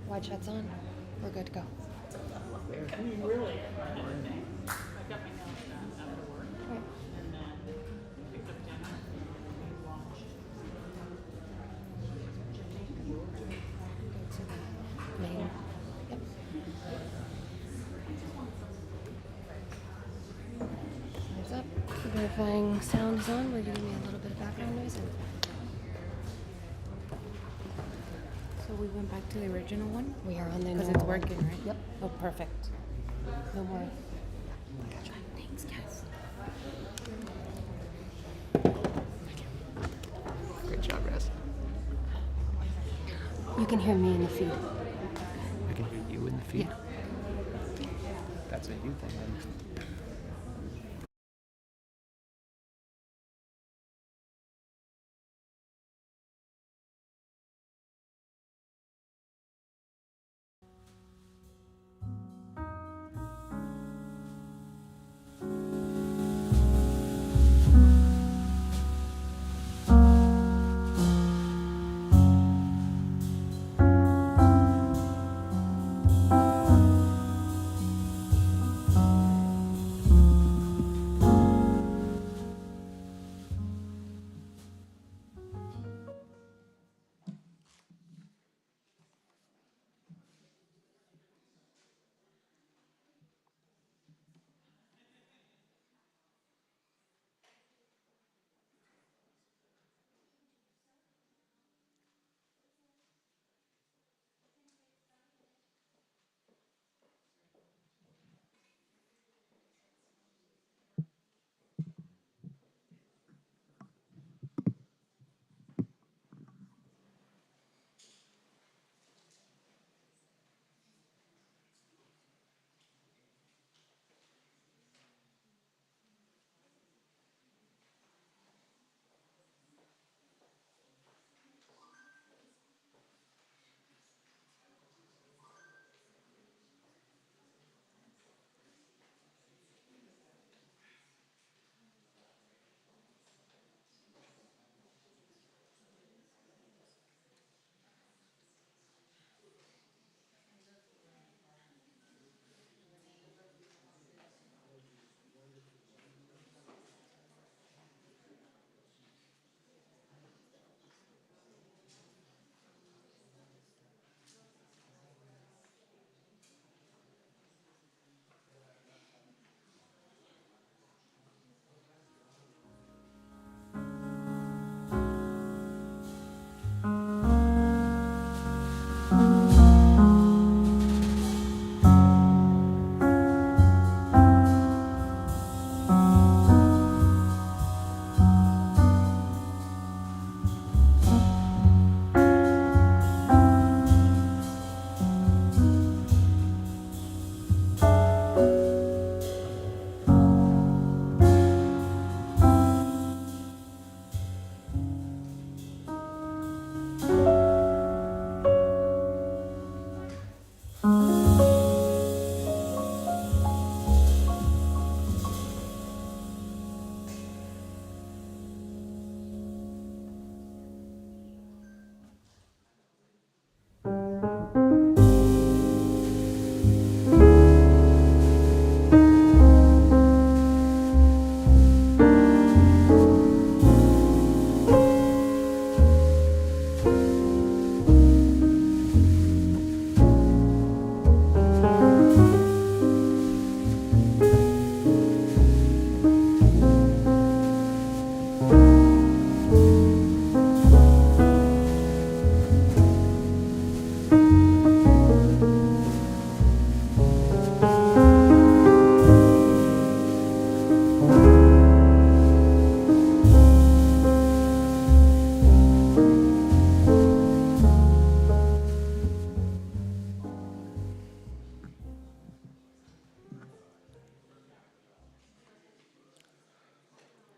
Wide shots on. We're good to go. I mean, really, I got my nails done after work, Right. and then picked up dinner, and we launched. Go to the main. Yep. Eyes up. Verifying sound is on. We're giving me a little bit of background noise. So we went back to the original one? We are on the Because normal it's one. working, right? Yep. Oh, perfect. No more. Thanks, guys. Great job, Raz. You can hear me in the feed. I can hear you in the feed. Yeah. That's a you thing, then.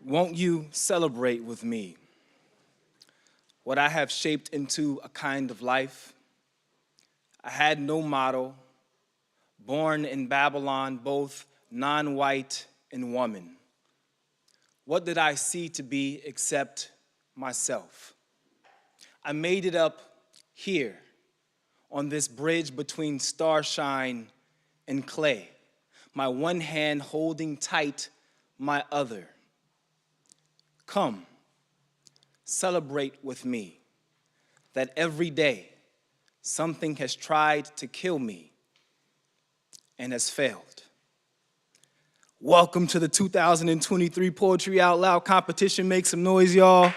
Won't you celebrate with me what I have shaped into a kind of life? I had no model, born in Babylon, both non-white and woman. What did I see to be except myself? I made it up here on this bridge between starshine and clay, my one hand holding tight my other. Come, celebrate with me that every day something has tried to kill me and has failed. Welcome to the 2023 Poetry Out Loud competition. Make some noise, y'all.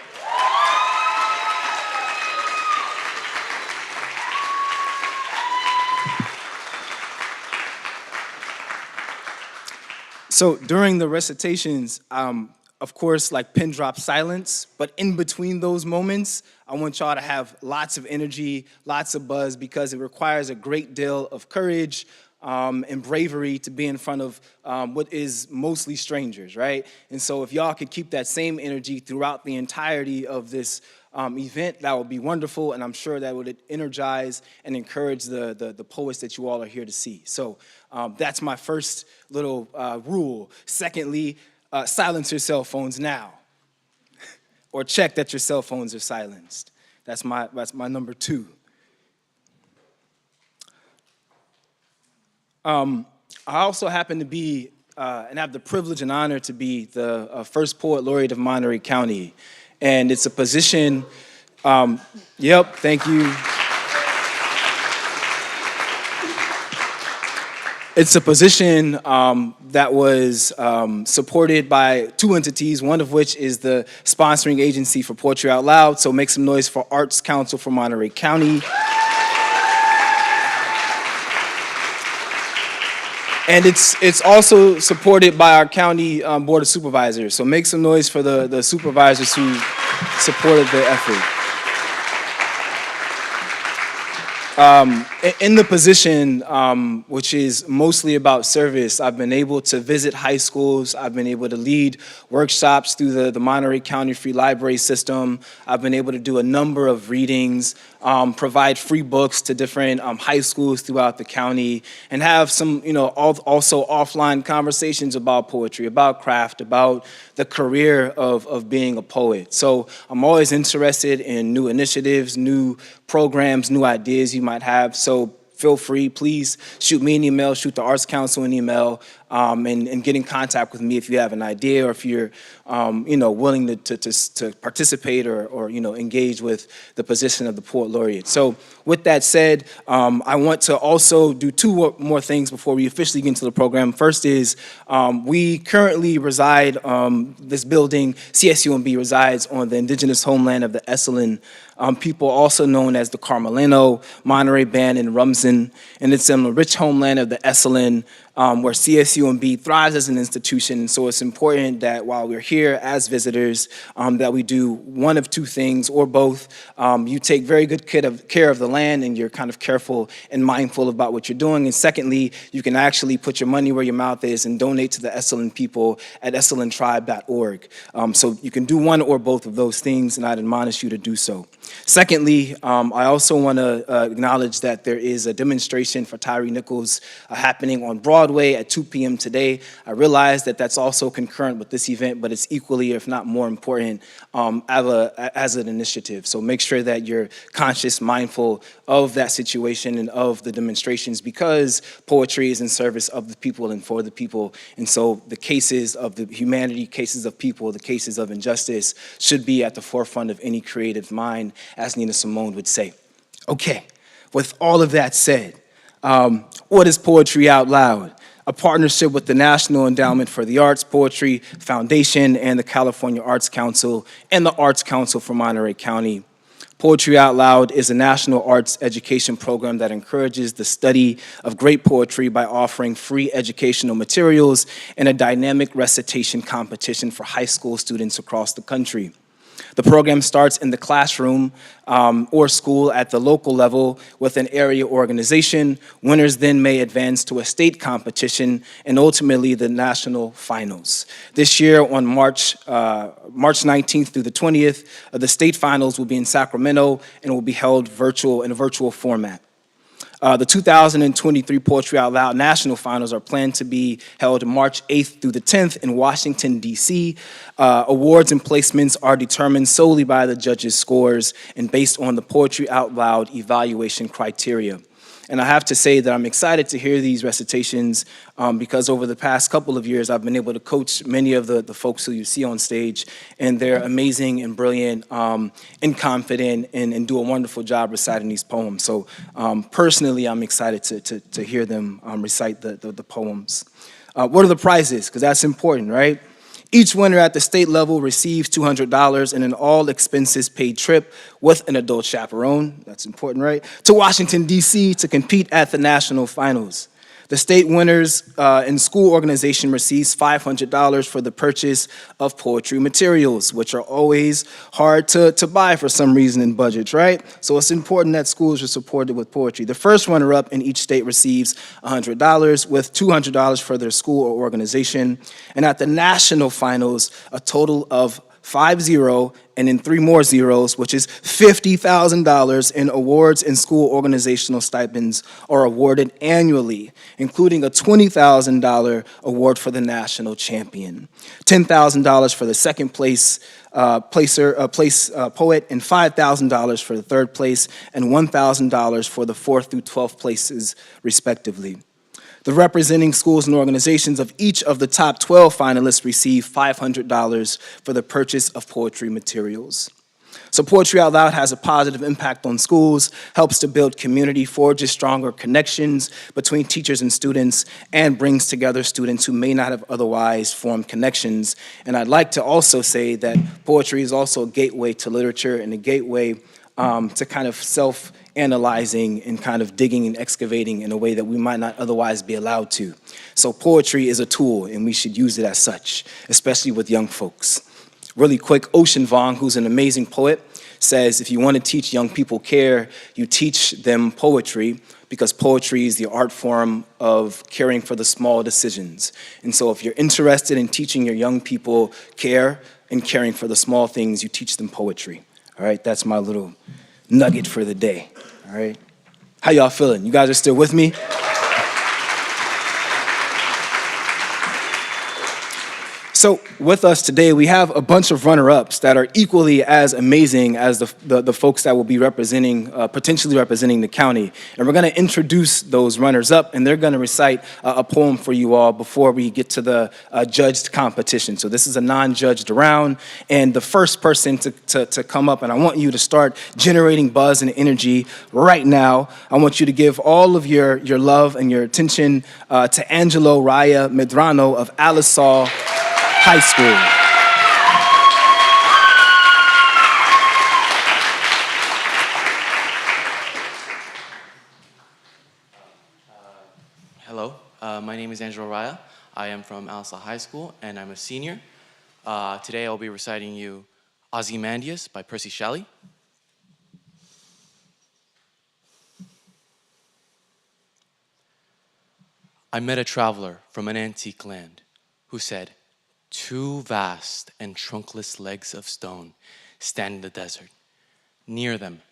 So during the recitations, of course, like pin drop silence, but in between those moments, I want y'all to have lots of energy, lots of buzz, because it requires a great deal of courage and bravery to be in front of what is mostly strangers, right? And so if y'all could keep that same energy throughout the entirety of this event, that would be wonderful, and I'm sure that would energize and encourage the poets that you all are here to see. So that's my first little rule. Secondly, silence your cell phones now, or check that your cell phones are silenced. That's my number 2. I also happen to be and have the privilege and honor to be the first poet laureate of Monterey County. And it's a position, yep, thank you. It's a position that was supported by 2 entities, one of which is the sponsoring agency for Poetry Out Loud. So make some noise for Arts Council for Monterey County. And it's also supported by our county board of supervisors. So make some noise for the supervisors who supported the effort. In the position, which is mostly about service, I've been able to visit high schools. I've been able to lead workshops through the Monterey County Free Library System. I've been able to do a number of readings, provide free books to different high schools throughout the county, and have some, also offline conversations about poetry, about craft, about the career of being a poet. So I'm always interested in new initiatives, new programs, new ideas you might have. So feel free, please shoot me an email, shoot the Arts Council an email, and get in contact with me if you have an idea or if you're, willing to participate or engage with the position of the Poet Laureate. So with that said, I want to also do 2 more things before we officially get into the program. First is we currently reside, this building, CSUMB resides on the indigenous homeland of the Alisal people, also known as the Carmelino, Monterey Band, and Rumsen. And it's in the rich homeland of the Alisal, where CSUMB thrives as an institution. And so it's important that while we're here as visitors, that we do one of 2 things, or both. You take very good care of the land, and you're kind of careful and mindful about what you're doing. And secondly, you can actually put your money where your mouth is and donate to the Alisal people at asilantribe.org. So you can do one or both of those things, and I'd admonish you to do so. Secondly, I also want to acknowledge that there is a demonstration for Tyree Nichols happening on Broadway at 2 p.m. today. I realize that that's also concurrent with this event, but it's equally, if not more important, as an initiative. So make sure that you're conscious, mindful of that situation and of the demonstrations, because poetry is in service of the people and for the people. And so the cases of the humanity, cases of people, the cases of injustice should be at the forefront of any creative mind, as Nina Simone would say. Okay, with all of that said, what is Poetry Out Loud? A partnership with the National Endowment for the Arts, Poetry Foundation, and the California Arts Council, and the Arts Council for Monterey County. Poetry Out Loud is a national arts education program that encourages the study of great poetry by offering free educational materials and a dynamic recitation competition for high school students across the country. The program starts in the classroom or school at the local level with an area organization. Winners then may advance to a state competition and ultimately the national finals. This year on March 19th through the 20th, the state finals will be in Sacramento and will be held in a virtual format. The 2023 Poetry Out Loud National Finals are planned to be held March 8th through the 10th in Washington, D.C. Awards and placements are determined solely by the judges' scores and based on the Poetry Out Loud evaluation criteria. And I have to say that I'm excited to hear these recitations because over the past couple of years, I've been able to coach many of the folks who you see on stage, and they're amazing and brilliant and confident and do a wonderful job reciting these poems. So personally, I'm excited to hear them recite the poems. What are the prizes? Because that's important, right? Each winner at the state level receives $200 in an all-expenses-paid trip with an adult chaperone, that's important, right, to Washington, D.C. to compete at the national finals. The state winners and school organization receives $500 for the purchase of poetry materials, which are always hard to buy for some reason in budgets, right? So it's important that schools are supported with poetry. The first runner-up in each state receives $100, with $200 for their school or organization. And at the national finals, a total of 50 and then 3 more zeros, which is $50,000 in awards and school organizational stipends are awarded annually, including a $20,000 award for the national champion, $10,000 for the second place poet, and $5,000 for the third place, and $1,000 for the 4th through 12th places, respectively. The representing schools and organizations of each of the top 12 finalists receive $500 for the purchase of poetry materials. So Poetry Out Loud has a positive impact on schools, helps to build community, forges stronger connections between teachers and students, and brings together students who may not have otherwise formed connections. And I'd like to also say that poetry is also a gateway to literature and a gateway to kind of self-analyzing and kind of digging and excavating in a way that we might not otherwise be allowed to. So poetry is a tool, and we should use it as such, especially with young folks. Really quick, Ocean Vuong, who's an amazing poet, says if you want to teach young people care, you teach them poetry, because poetry is the art form of caring for the small decisions. And so if you're interested in teaching your young people care and caring for the small things, you teach them poetry. All right, that's my little nugget for the day. All right, how y'all feeling? You guys are still with me? So with us today, we have a bunch of runner-ups that are equally as amazing as the folks that will be representing, potentially representing the county. And we're going to introduce those runners-up, and they're going to recite a poem for you all before we get to the judged competition. So this is a non-judged round, and the first person to come up, and I want you to start generating buzz and energy right now. I want you to give all of your love and your attention to Angelo Raya Medrano of Alisal High School. Hello, my name is Angelo Raya. I am from Alisal High School, and I'm a senior. Today I'll be reciting you Ozymandias by Percy Shelley. I met a traveler from an antique land who said, "Two vast and trunkless legs of stone stand in the desert. Near them,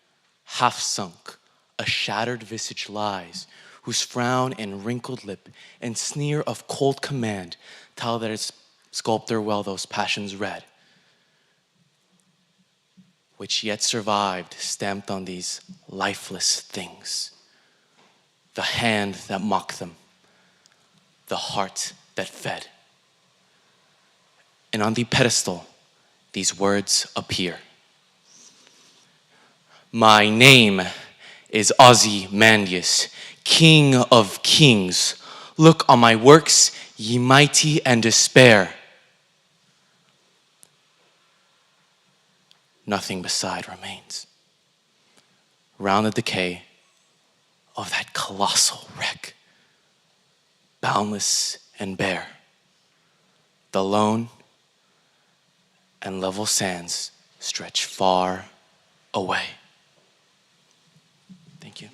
half sunk, a shattered visage lies, whose frown and wrinkled lip and sneer of cold command tell that its sculptor well those passions read, which yet survived, stamped on these lifeless things. The hand that mocked them, the heart that fed. And on the pedestal, these words appear. My name is Ozymandias, King of kings. Look on my works, ye mighty, and despair. Nothing beside remains. Round the decay of that colossal wreck, boundless and bare, the lone and level sands stretch far away. Thank you.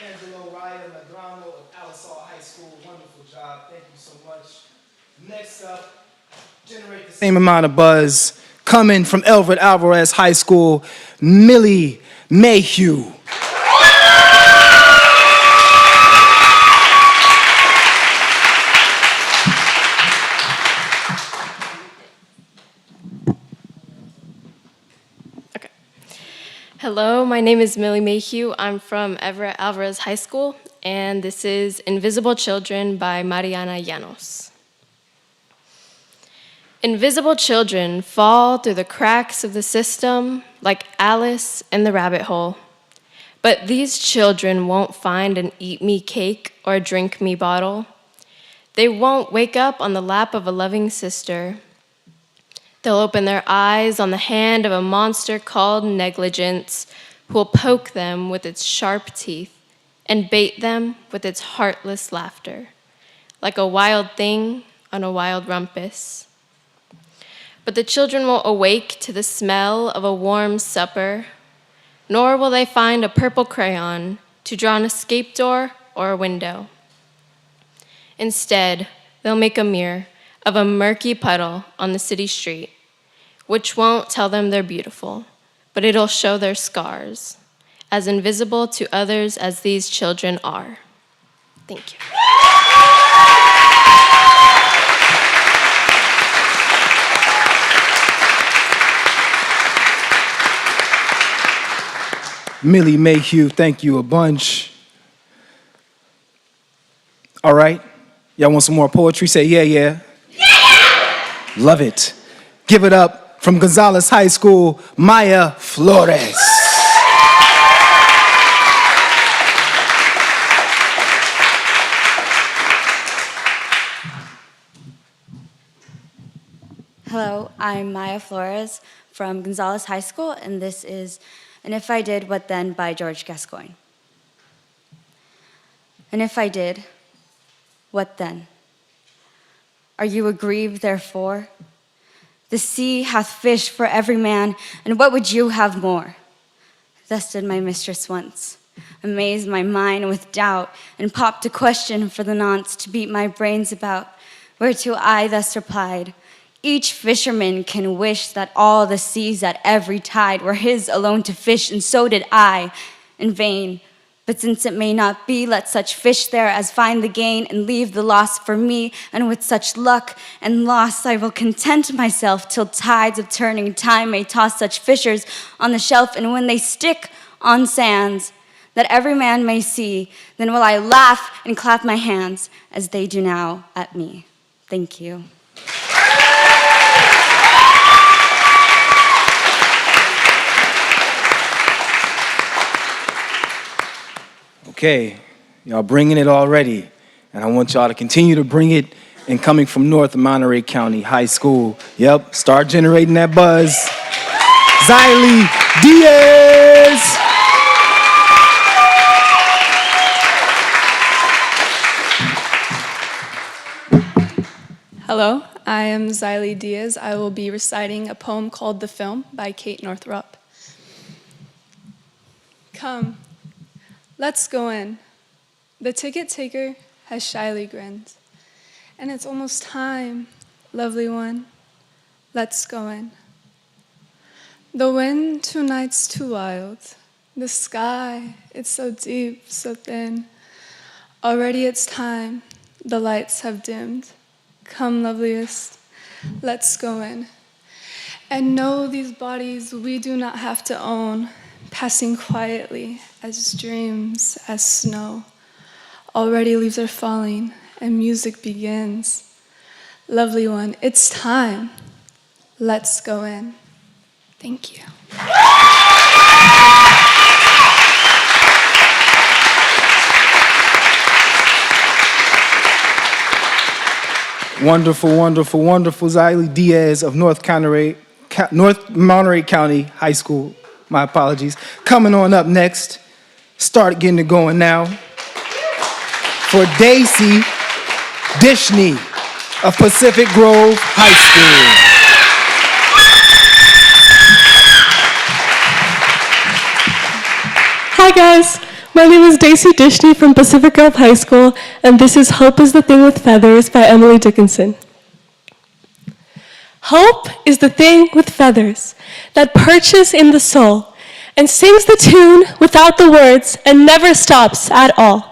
Angelo Raya Medrano of Alisal High School, wonderful job. Thank you so much. Same amount of buzz. Coming from Everett, Alvarez High School, Millie Mayhew. Hello, my name is Millie Mayhew. I'm from Everett Alvarez High School, and this is Invisible Children by Mariana Llanos. Invisible children fall through the cracks of the system like Alice in the rabbit hole. But these children won't find an eat me cake or a drink me bottle. They won't wake up on the lap of a loving sister. They'll open their eyes on the hand of a monster called negligence, who will poke them with its sharp teeth and bait them with its heartless laughter, like a wild thing on a wild rumpus. But the children won't awake to the smell of a warm supper, nor will they find a purple crayon to draw an escape door or a window. Instead, they'll make a mirror of a murky puddle on the city street, which won't tell them they're beautiful, but it'll show their scars, as invisible to others as these children are. Thank you. Millie Mayhew, thank you a bunch. All right, y'all want some more poetry? Say yeah, yeah. Yeah! Love it. Give it up from Gonzales High School, Maya Flores. Hello, I'm Maya Flores from Gonzales High School, and this is And If I Did, What Then by George Gascoigne. And if I did, what then? Are you aggrieved, therefore? The sea hath fish for every man, and what would you have more? Thus did my mistress once, amaze my mind with doubt, and popped a question for the nonce to beat my brains about, whereto I thus replied, each fisherman can wish that all the seas at every tide were his alone to fish, and so did I, in vain. But since it may not be, let such fish there as find the gain, and leave the loss for me, and with such luck and loss I will content myself, till tides of turning time may toss such fishers on the shelf, and when they stick on sands, that every man may see, then will I laugh and clap my hands, as they do now at me. Thank you. Okay, y'all bringing it already, and I want y'all to continue to bring it. And coming from North Monterey County High School, yep, start generating that buzz. Xylee Diaz. Hello, I am Xylee Diaz. I will be reciting a poem called The Film by Kate Northrup. Come. Let's go in. The ticket taker has shyly grinned. And it's almost time, lovely one. Let's go in. The wind tonight's too wild. The sky, it's so deep, so thin. Already it's time, the lights have dimmed. Come, loveliest, let's go in. And know these bodies we do not have to own, passing quietly as dreams, as snow. Already leaves are falling and music begins. Lovely one, it's time. Let's go in. Thank you. Wonderful, wonderful, wonderful. Xylee Diaz of North Monterey County High School. My apologies. Coming on up next, start getting it going now. For Daisy Dishney of Pacific Grove High School. Hi guys, my name is Daisy Dishney from Pacific Grove High School, and this is Hope is the Thing with Feathers by Emily Dickinson. Hope is the thing with feathers that perches in the soul and sings the tune without the words and never stops at all.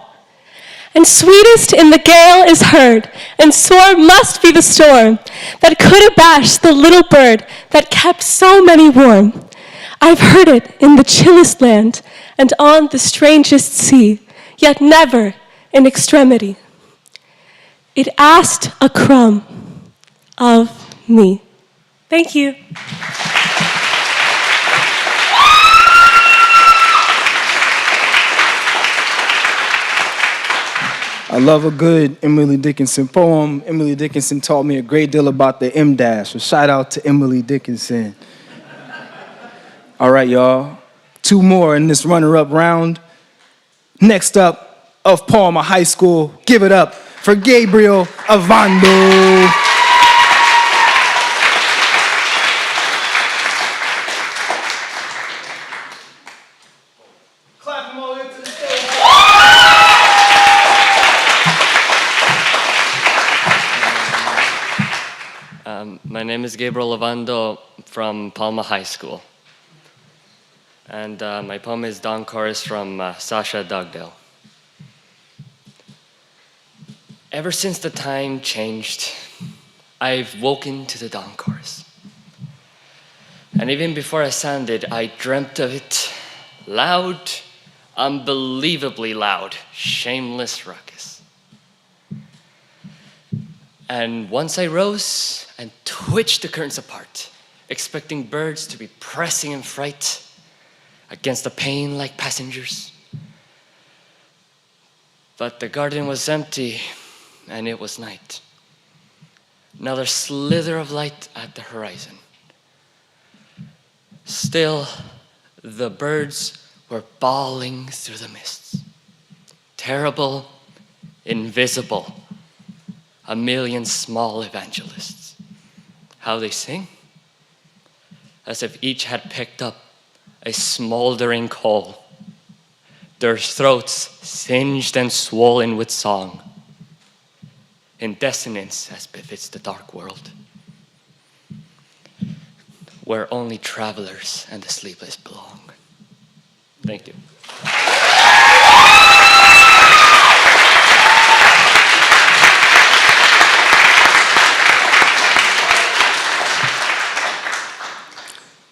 And sweetest in the gale is heard, and sore must be the storm that could abash the little bird that kept so many warm. I've heard it in the chillest land and on the strangest sea, yet never in extremity. It asked a crumb of me. Thank you. I love a good Emily Dickinson poem. Emily Dickinson taught me a great deal about the M-dash, so shout out to Emily Dickinson. All right, y'all. 2 more in this runner-up round. Next up, of Palma High School, give it up for Gabriel Avando. Clap them all into the stage. My name is Gabriel Lavando from Palma High School. And my poem is Dawn Chorus from Sasha Dugdale. Ever since the time changed, I've woken to the dawn chorus. And even before I sang it, I dreamt of it loud, unbelievably loud, shameless ruckus. And once I rose and twitched the curtains apart, expecting birds to be pressing in fright against the pane like passengers. But the garden was empty and it was night. Another slither of light at the horizon. Still, the birds were bawling through the mists. Terrible, invisible, a million small evangelists. How they sing? As if each had picked up a smoldering coal, their throats singed and swollen with song, in dissonance as befits the dark world, where only travelers and the sleepless belong. Thank you.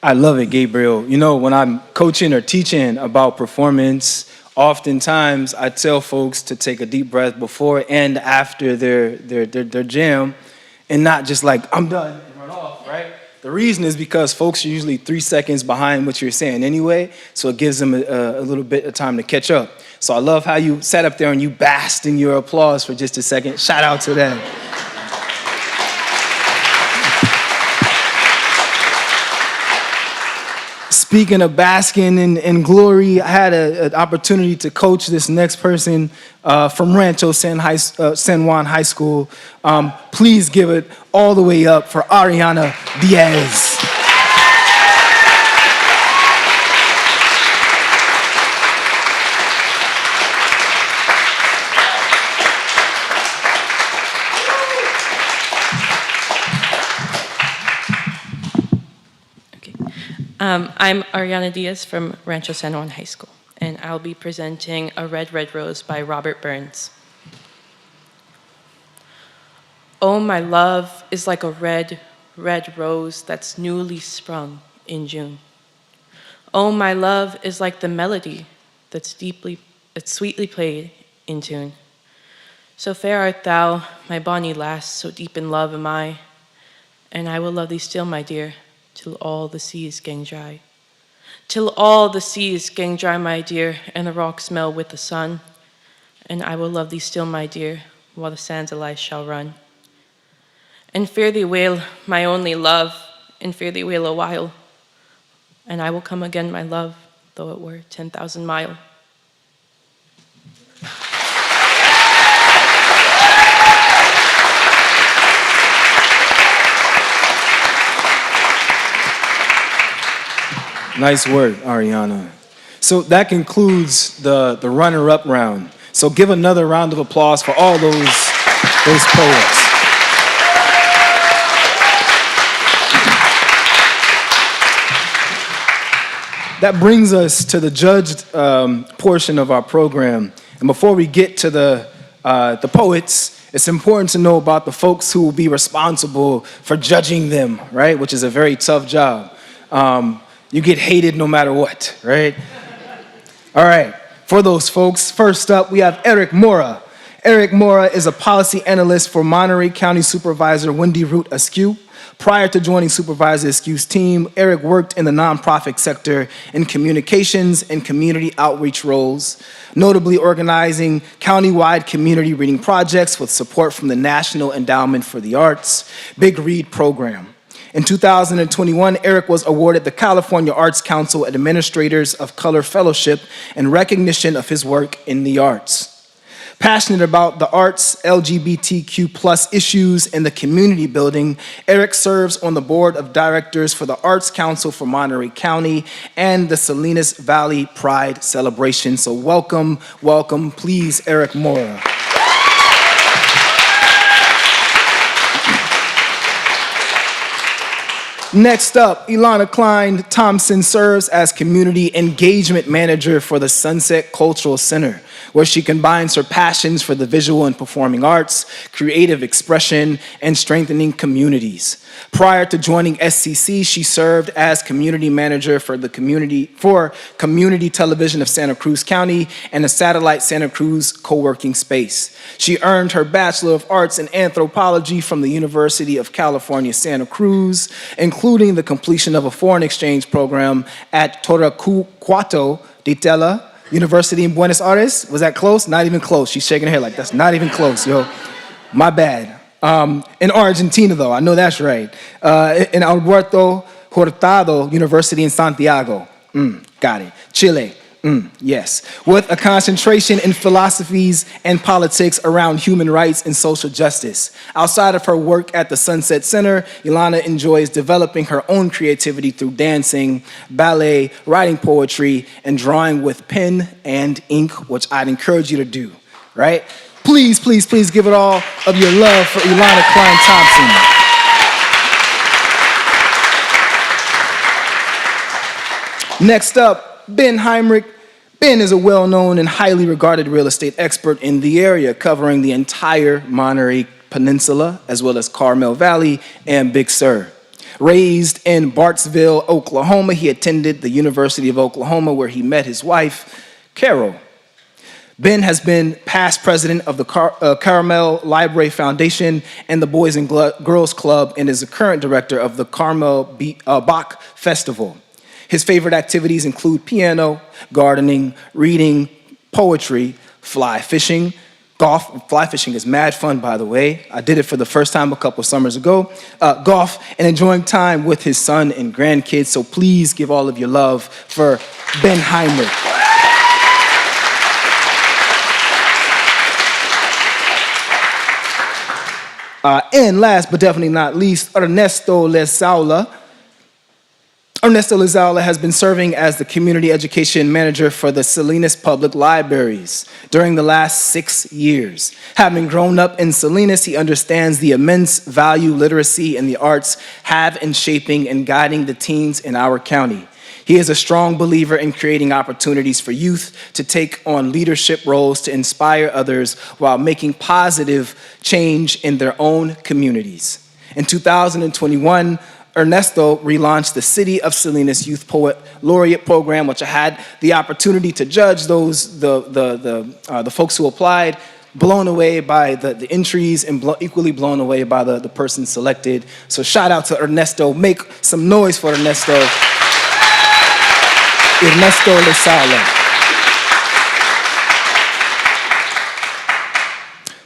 I love it, Gabriel. You know, when I'm coaching or teaching about performance, oftentimes I tell folks to take a deep breath before and after their jam and not just like, I'm done, and run off, right? The reason is because folks are usually 3 seconds behind what you're saying anyway, so it gives them a little bit of time to catch up. So I love how you sat up there and you basked in your applause for just a second. Shout out to them. Speaking of basking in glory, I had an opportunity to coach this next person from Rancho, San Juan High School. Please give it all the way up for Ariana Diaz. I'm Ariana Diaz from Rancho San Juan High School, and I'll be presenting A Red, Red Rose by Robert Burns. Oh, my love is like a red, red rose that's newly sprung in June. Oh, my love is like the melody that's sweetly played in tune. So fair art thou, my bonny lass, so deep in love am I, and I will love thee still, my dear, till all the seas gang dry. Till all the seas gang dry, my dear, and the rocks melt with the sun. And I will love thee still, my dear, while the sands of life shall run. And fear thee wail, my only love, and fear thee wail a while. And I will come again, my love, though it were 10,000 miles. Nice work, Ariana. So that concludes the runner-up round. So give another round of applause for all those poets. that brings us to the judged portion of our program. And before we get to the poets, it's important to know about the folks who will be responsible for judging them, right? Which is a very tough job. You get hated no matter what, right? All right, for those folks, first up, we have Eric Mora. Eric Mora is a policy analyst for Monterey County Supervisor Wendy Root Askew. Prior to joining Supervisor Askew's team, Eric worked in the nonprofit sector in communications and community outreach roles, notably organizing countywide community reading projects with support from the National Endowment for the Arts Big Read program. In 2021, Eric was awarded the California Arts Council Administrators of Color Fellowship in recognition of his work in the arts. Passionate about the arts, LGBTQ+ issues, and the community building, Eric serves on the board of directors for the Arts Council for Monterey County and the Salinas Valley Pride Celebration. So welcome, welcome, please, Eric Mora. Next up, Ilana Klein Thompson serves as Community Engagement Manager for the Sunset Cultural Center, where she combines her passions for the visual and performing arts, creative expression, and strengthening communities. Prior to joining SCC, she served as Community Manager for Community Television of Santa Cruz County and the Satellite Santa Cruz co-working space. She earned her Bachelor of Arts in Anthropology from the University of California, Santa Cruz, including the completion of a foreign exchange program at Torquato de Tella University in Buenos Aires. Was that close? Not even close. She's shaking her head like, that's not even close, yo. My bad. In Argentina, though, I know that's right. In Alberto Hurtado University in Santiago. Got it. Chile. Yes. With a concentration in philosophies and politics around human rights and social justice. Outside of her work at the Sunset Center, Ilana enjoys developing her own creativity through dancing, ballet, writing poetry, and drawing with pen and ink, which I'd encourage you to do, right? Please, please, please give it all of your love for Ilana Klein Thompson. Next up, Ben Heinrich. Ben is a well-known and highly regarded real estate expert in the area, covering the entire Monterey Peninsula, as well as Carmel Valley and Big Sur. Raised in Bartsville, Oklahoma, he attended the University of Oklahoma, where he met his wife, Carol. Ben has been past president of the Carmel Library Foundation and the Boys and Girls Club, and is the current director of the Carmel Bach Festival. His favorite activities include piano, gardening, reading, poetry, fly fishing, golf. Fly fishing is mad fun, by the way. I did it for the first time a couple summers ago. Golf, and enjoying time with his son and grandkids. So please give all of your love for Ben Heinrich. And last but definitely not least, Ernesto Lezaula. Ernesto Alisal has been serving as the Community Education Manager for the Salinas Public Libraries during the last 6 years. Having grown up in Salinas, he understands the immense value literacy and the arts have in shaping and guiding the teens in our county. He is a strong believer in creating opportunities for youth to take on leadership roles to inspire others while making positive change in their own communities. In 2021, Ernesto relaunched the City of Salinas Youth Poet Laureate Program, which I had the opportunity to judge the folks who applied, blown away by the entries and equally blown away by the person selected. So shout out to Ernesto. Make some noise for Ernesto. Ernesto Lesala.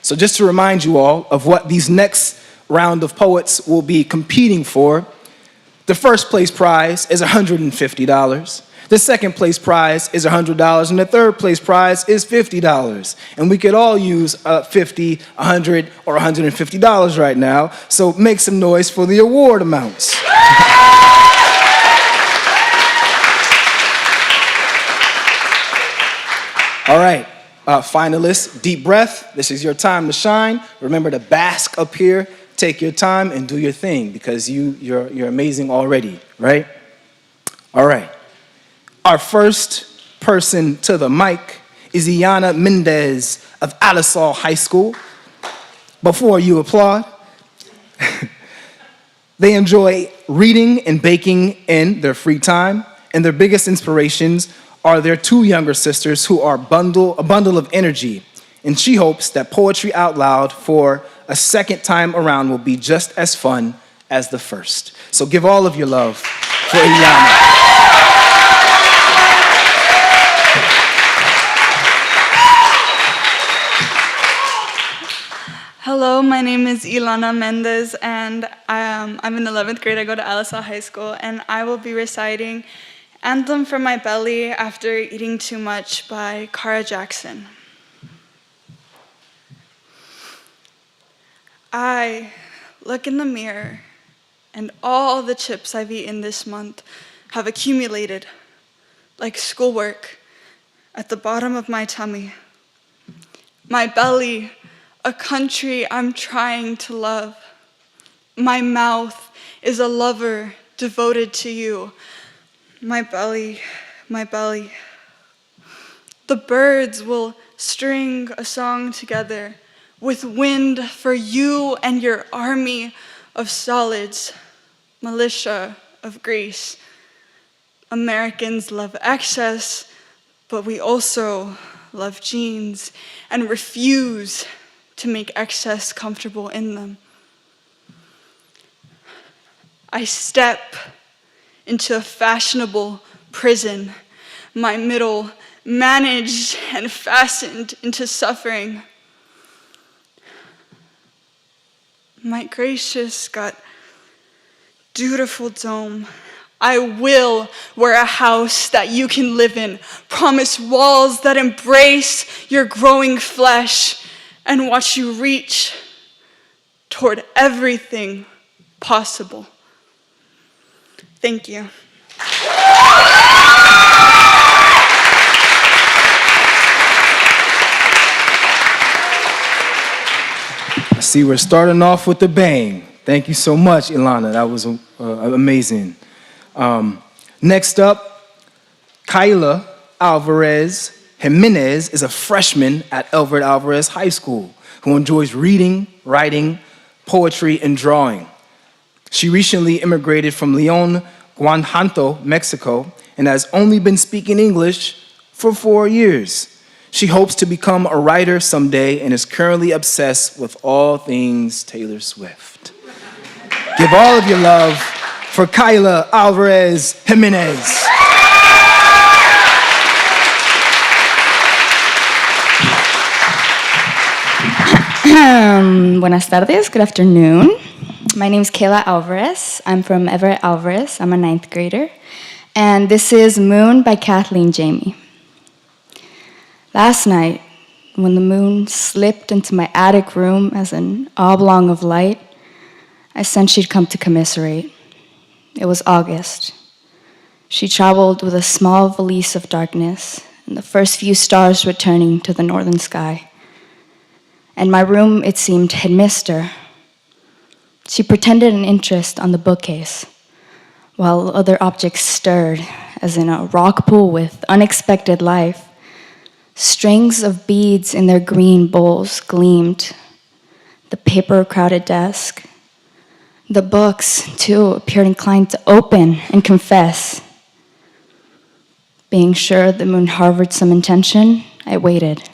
So just to remind you all of what these next round of poets will be competing for, the first place prize is $150. The second place prize is $100, and the third place prize is $50. And we could all use $50, $100, or $150 right now, so make some noise for the award amounts. All right, finalists, deep breath. This is your time to shine. Remember to bask up here. Take your time and do your thing, because you're amazing already, right? All right. Our first person to the mic is Iana Mendez of Alisal High School. Before you applaud, they enjoy reading and baking in their free time, and their biggest inspirations are their two younger sisters who are a bundle of energy. And she hopes that poetry out loud for a second time around will be just as fun as the first. So give all of your love for Iana. Hello, my name is Ilana Mendez, and I'm in 11th grade. I go to Alisal High School, and I will be reciting Anthem for My Belly After Eating Too Much by Cara Jackson. I look in the mirror, and all the chips I've eaten this month have accumulated like schoolwork at the bottom of my tummy. My belly, a country I'm trying to love. My mouth is a lover devoted to you. My belly, my belly. The birds will string a song together with wind for you and your army of solids, militia of Greece. Americans love excess, but we also love jeans and refuse to make excess comfortable in them. I step into a fashionable prison, my middle managed and fastened into suffering. My gracious God, dutiful dome, I will wear a house that you can live in, promise walls that embrace your growing flesh, and watch you reach toward everything possible. Thank you. I see we're starting off with a bang. Thank you so much, Ilana. That was amazing. Next up, Kyla Alvarez Jimenez is a freshman at Everett Alvarez High School who enjoys reading, writing, poetry, and drawing. She recently immigrated from León, Guanajuato, Mexico, and has only been speaking English for 4 years. She hopes to become a writer someday and is currently obsessed with all things Taylor Swift. Give all of your love for Kyla Alvarez Jimenez. Buenas tardes, good afternoon. My name is Kayla Alvarez. I'm from Everett, Alvarez. I'm a 9th grader. And this is Moon by Kathleen Jamie. Last night, when the moon slipped into my attic room as an oblong of light, I sensed she'd come to commiserate. It was August. She traveled with a small valise of darkness, and the first few stars returning to the northern sky. And my room, it seemed, had missed her. She pretended an interest on the bookcase, while other objects stirred, as in a rock pool with unexpected life. Strings of beads in their green bowls gleamed. The paper-crowded desk. The books, too, appeared inclined to open and confess. Being sure the moon harbored some intention, I waited.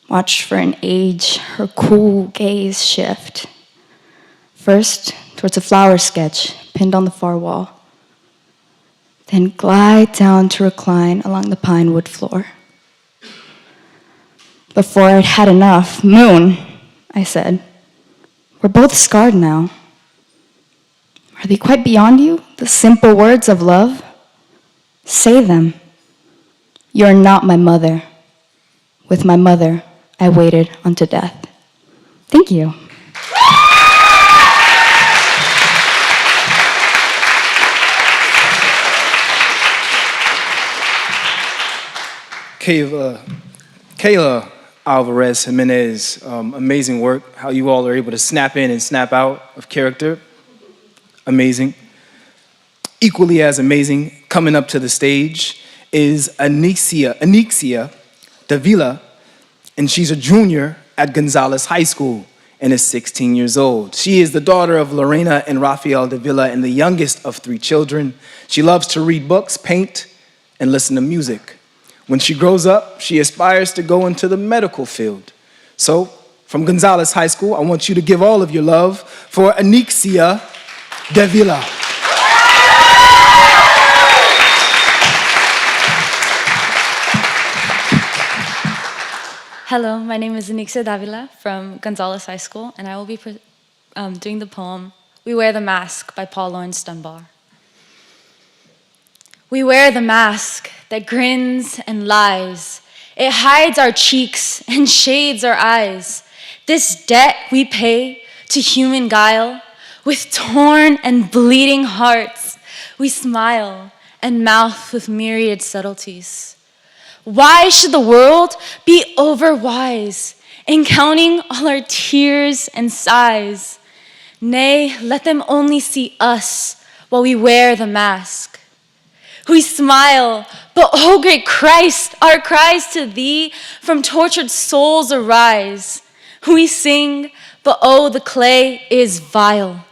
Watched for an age her cool gaze shift. First, towards a flower sketch pinned on the far wall. Then glide down to recline along the pine wood floor. Before I'd had enough, Moon, I said, we're both scarred now. Are they quite beyond you, the simple words of love? Say them. You're not my mother. With my mother, I waited unto death. Thank you. Kayla Alvarez Jimenez, amazing work. How you all are able to snap in and snap out of character. Amazing. Equally as amazing, Coming up to the stage is Anixia Davila, and she's a junior at Gonzales High School and is 16 years old. She is the daughter of Lorena and Rafael Davila and the youngest of 3 children. She loves to read books, paint, and listen to music. When she grows up, she aspires to go into the medical field. So, from Gonzales High School, I want you to give all of your love for Anixia Davila. Hello, my name is Anixia Davila from Gonzales High School, and I will be doing the poem We Wear the Mask by Paul Laurence Dunbar. We wear the mask that grins and lies. It hides our cheeks and shades our eyes. This debt we pay to human guile. With torn and bleeding hearts, we smile and mouth with myriad subtleties. Why should the world be overwise in counting all our tears and sighs? Nay, let them only see us while we wear the mask. We smile, but oh great Christ, our cries to thee from tortured souls arise. We sing, but oh the clay is vile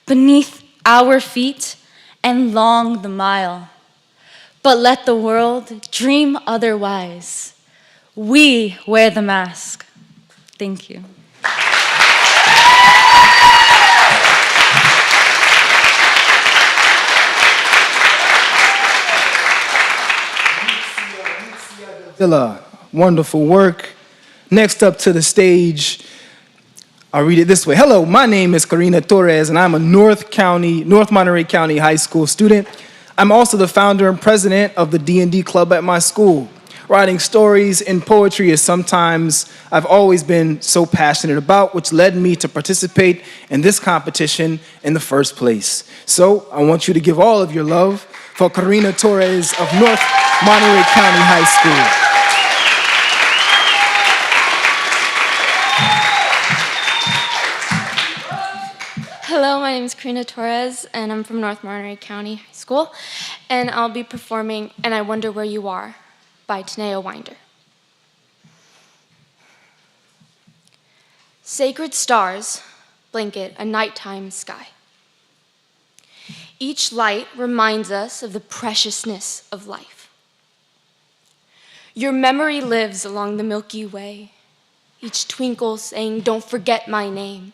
beneath our feet and long the mile. But let the world dream otherwise. We wear the mask. Thank you. Wonderful work. Next up to the stage, I'll read it this way. Hello, my name is Karina Torres, and I'm a North Monterey County High School student. I'm also the founder and president of the D&D club at my school. Writing stories and poetry is sometimes I've always been so passionate about, which led me to participate in this competition in the first place. So I want you to give all of your love for Karina Torres of North Monterey County High School. Hello, my name is Karina Torres, and I'm from North Monterey County High School, and I'll be performing And I Wonder Where You Are by Taneo Winder. Sacred stars blanket a nighttime sky. Each light reminds us of the preciousness of life. Your memory lives along the Milky Way, each twinkle saying, "Don't forget my name."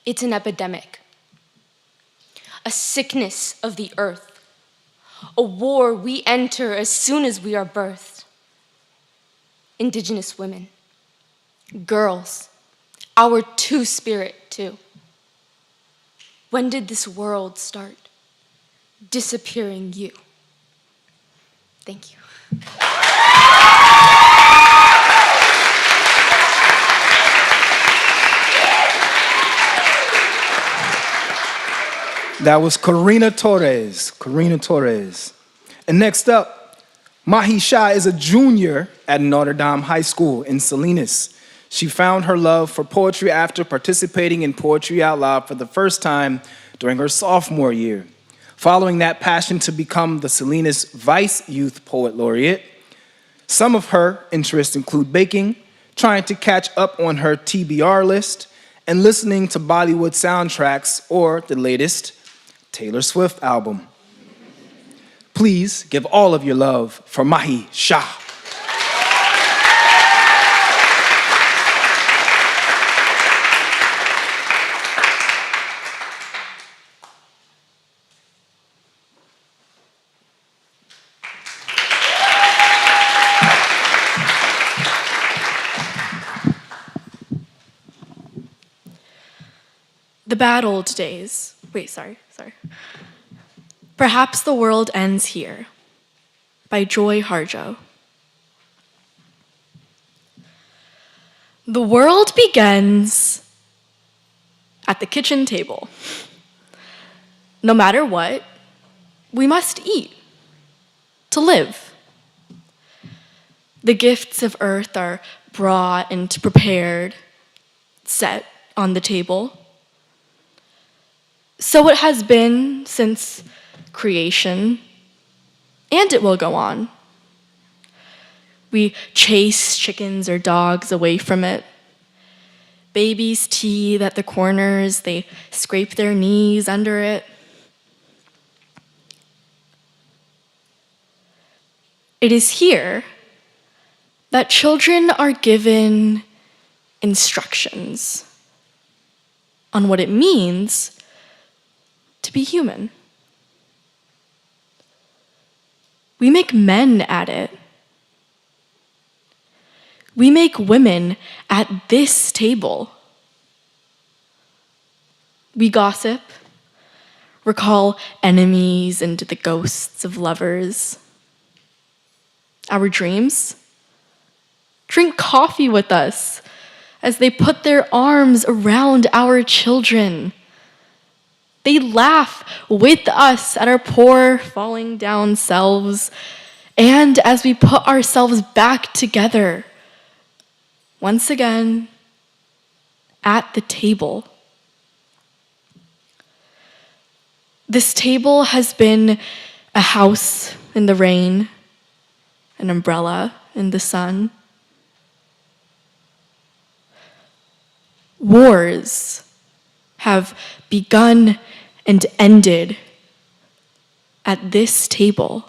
It's an epidemic, a sickness of the earth, a war we enter as soon as we are birthed. Indigenous women, girls, our two-spirit too. When did this world start disappearing you? Thank you. That was Karina Torres. And next up, Mahi Shah is a junior at Notre Dame High School in Salinas. She found her love for poetry after participating in Poetry Out Loud for the first time during her sophomore year. Following that passion to become the Salinas Vice Youth Poet Laureate, some of her interests include baking, trying to catch up on her TBR list, and listening to Bollywood soundtracks or the latest Taylor Swift album. Please give all of your love for Mahi Shah. The bad old days. Wait, sorry. Perhaps the World Ends Here by Joy Harjo. The world begins at the kitchen table. No matter what, we must eat to live. The gifts of earth are brought and prepared, set on the table. So it has been since creation, and it will go on. We chase chickens or dogs away from it. Babies teethe at the corners, they scrape their knees under it. It is here that children are given instructions on what it means to be human. We make men at it. We make women at this table. We gossip, recall enemies and the ghosts of lovers. Our dreams? Drink coffee with us as they put their arms around our children. They laugh with us at our poor, falling down selves, and as we put ourselves back together, once again, at the table. This table has been a house in the rain, an umbrella in the sun. Wars have begun and ended at this table.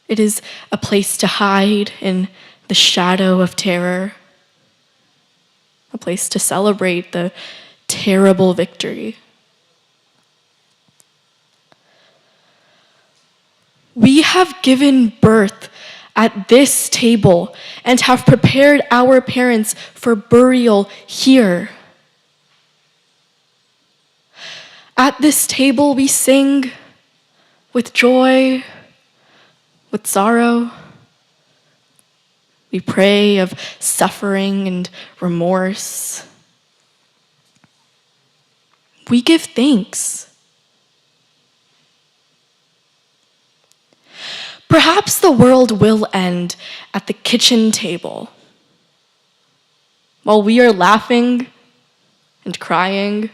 It is a place to hide in the shadow of terror, a place to celebrate the terrible victory. We have given birth at this table and have prepared our parents for burial here. At this table we sing with joy, with sorrow. We pray of suffering and remorse. We give thanks. Perhaps the world will end at the kitchen table while we are laughing and crying,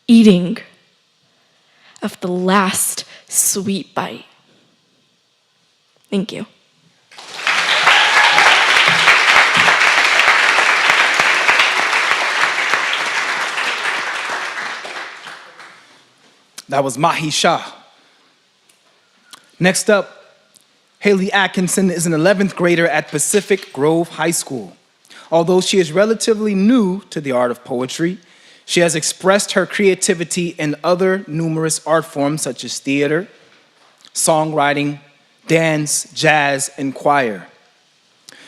eating of the last sweet bite. Thank you. That was Mahi Shah. Next up, Haley Atkinson is an 11th grader at Pacific Grove High School. Although she is relatively new to the art of poetry, she has expressed her creativity in other numerous art forms such as theater, songwriting, dance, jazz, and choir.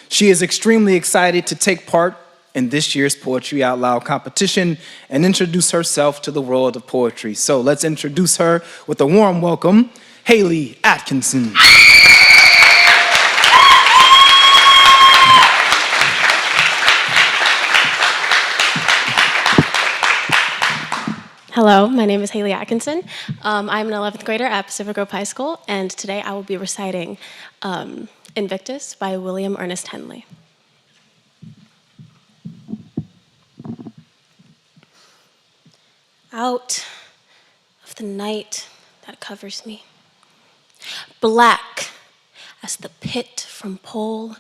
She is extremely excited to take part in this year's Poetry Out Loud competition and introduce herself to the world of poetry. So let's introduce her with a warm welcome, Haley Atkinson. Hello, my name is Haley Atkinson. I'm an 11th grader at Pacific Grove High School, and today I will be reciting Invictus by William Ernest Henley. Out of the night that covers me, black as the pit from pole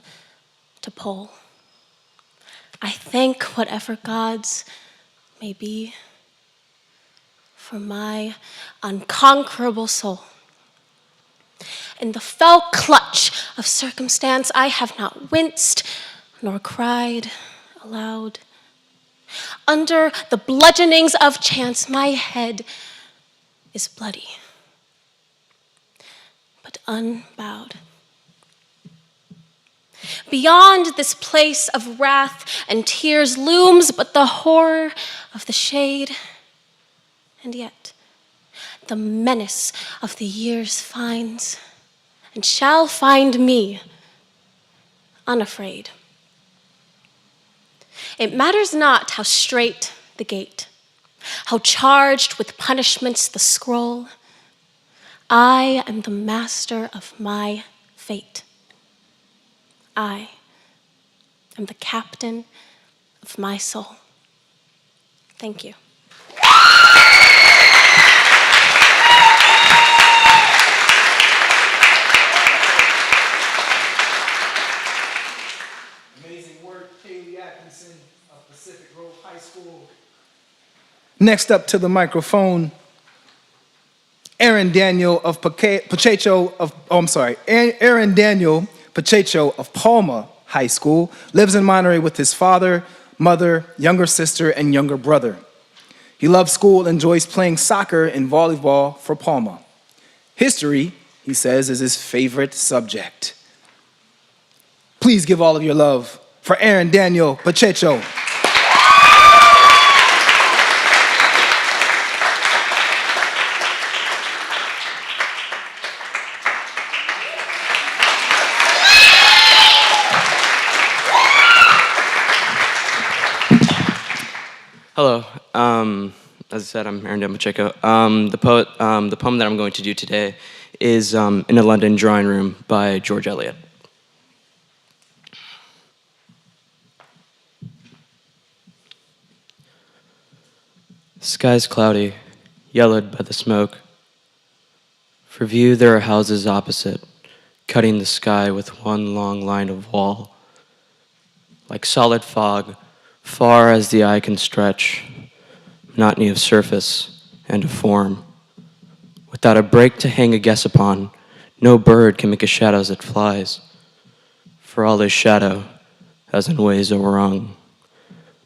to pole, I thank whatever gods may be for my unconquerable soul. In the fell clutch of circumstance, I have not winced nor cried aloud. Under the bludgeonings of chance, my head is bloody, but unbowed. Beyond this place of wrath and tears looms but the horror of the shade, and yet the menace of the years finds and shall find me unafraid. It matters not how straight the gate, how charged with punishments the scroll. I am the master of my fate. I am the captain of my soul. Thank you. Next up to the microphone, Aaron Daniel Aaron Daniel Pacheco of Palma High School lives in Monterey with his father, mother, younger sister, and younger brother. He loves school and enjoys playing soccer and volleyball for Palma. History, he says, is his favorite subject. Please give all of your love for Aaron Daniel Pacheco. Hello. As I said, I'm Aaron Daniel Pacheco. The poem that I'm going to do today is In a London Drawing Room by George Eliot. The sky's cloudy, yellowed by the smoke. For view, there are houses opposite, cutting the sky with one long line of wall. Like solid fog, far as the eye can stretch, monotony of surface and of form. Without a break to hang a guess upon, no bird can make a shadow as it flies. For all is shadow, as in ways overhung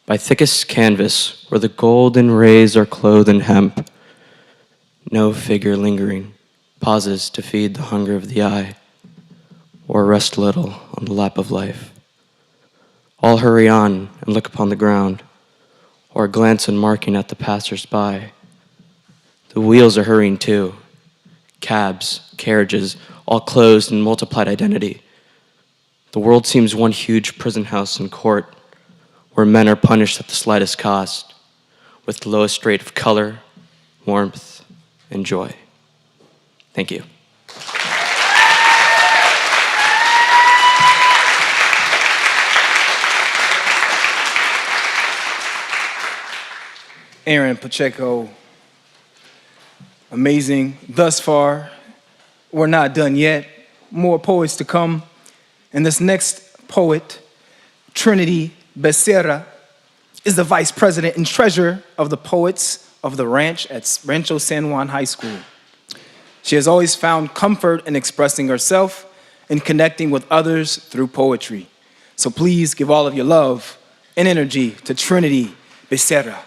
by thickest canvas, where the golden rays are clothed in hemp. No figure lingering pauses to feed the hunger of the eye, or rest a little on the lap of life. All hurry on and look upon the ground, or glance unmarking at the passers-by. The wheels are hurrying too. Cabs, carriages, all closed in multiplied identity. The world seems one huge prison house and court, where men are punished at the slightest cost, with the lowest rate of color, warmth, and joy. Thank you. Aaron Pacheco, amazing thus far. We're not done yet. More poets to come. And this next poet, Trinity Becerra, is the vice president and treasurer of the poets of the Ranch at Rancho San Juan High School. She has always found comfort in expressing herself and connecting with others through poetry. So please give all of your love and energy to Trinity Becerra.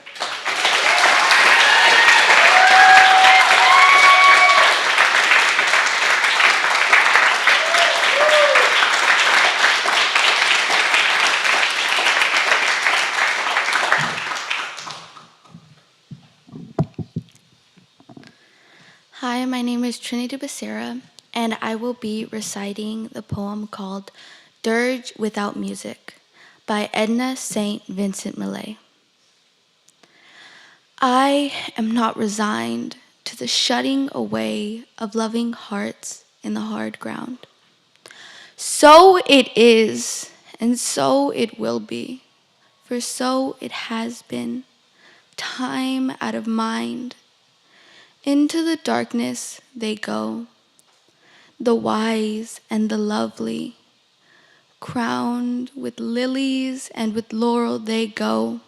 Hi, my name is Trinity Becerra, and I will be reciting the poem called Dirge Without Music by Edna St. Vincent Millay. I am not resigned to the shutting away of loving hearts in the hard ground. So it is, and so it will be, for so it has been, time out of mind. Into the darkness they go, the wise and the lovely, crowned with lilies and with laurel they go.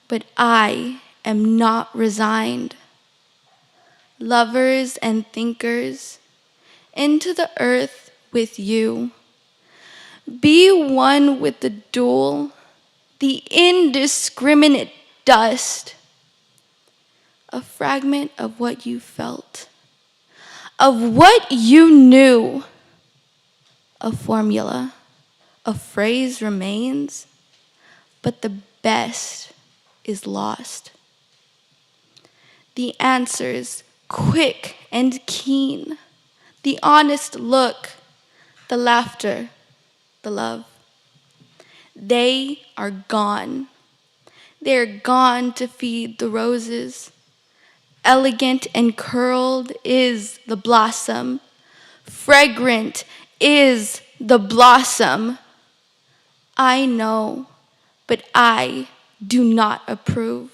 But I am not resigned. Lovers and thinkers, into the earth with you. Be one with the dual, the indiscriminate dust. A fragment of what you felt, of what you knew. A formula, a phrase remains, but the best is lost. The answers, quick and keen, the honest look, the laughter, the love. They are gone. They're gone to feed the roses. Elegant and curled is the blossom. Fragrant is the blossom. I know, but I do not approve.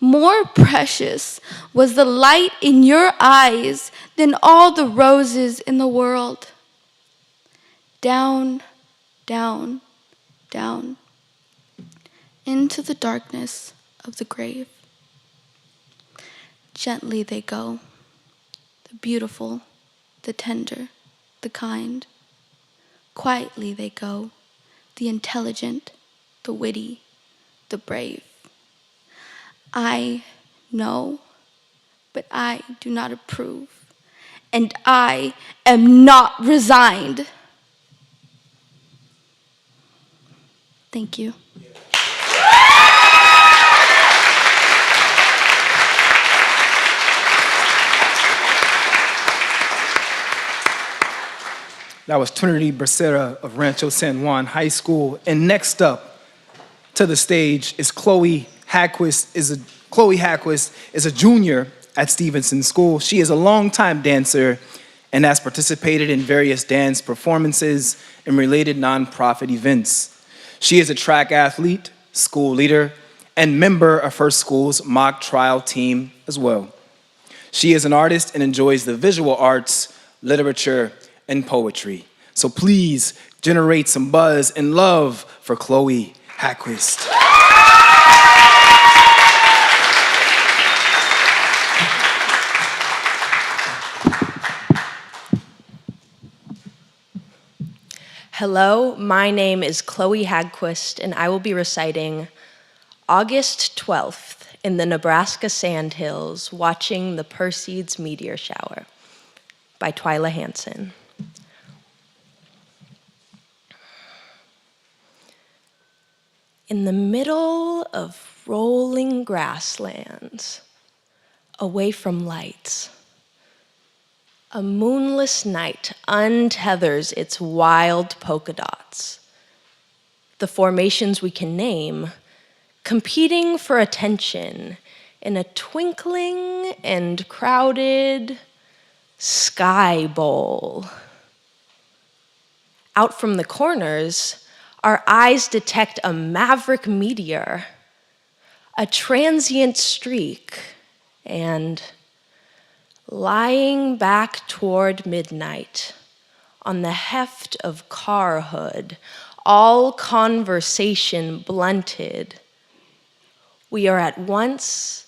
More precious was the light in your eyes than all the roses in the world. Down, down, down, into the darkness of the grave. Gently they go, the beautiful, the tender, the kind. Quietly they go, the intelligent, the witty, the brave. I know, but I do not approve, and I am not resigned. Thank you. That was Trinity Becerra of Rancho San Juan High School. And next up to the stage is Chloe Hadquist. Chloe Hadquist is a junior at Stevenson School. She is a longtime dancer and has participated in various dance performances and related nonprofit events. She is a track athlete, school leader, and member of her school's mock trial team as well. She is an artist and enjoys the visual arts, literature, and poetry. So please generate some buzz and love for Chloe Hadquist. Hello, my name is Chloe Hadquist, and I will be reciting August 12th in the Nebraska Sandhills, watching the Perseids meteor shower by Twyla Hansen. In the middle of rolling grasslands, away from lights, a moonless night untethers its wild polka dots. The formations we can name, competing for attention in a twinkling and crowded sky bowl. Out from the corners, our eyes detect a maverick meteor, a transient streak, and lying back toward midnight on the heft of carhood, all conversation blunted, we are at once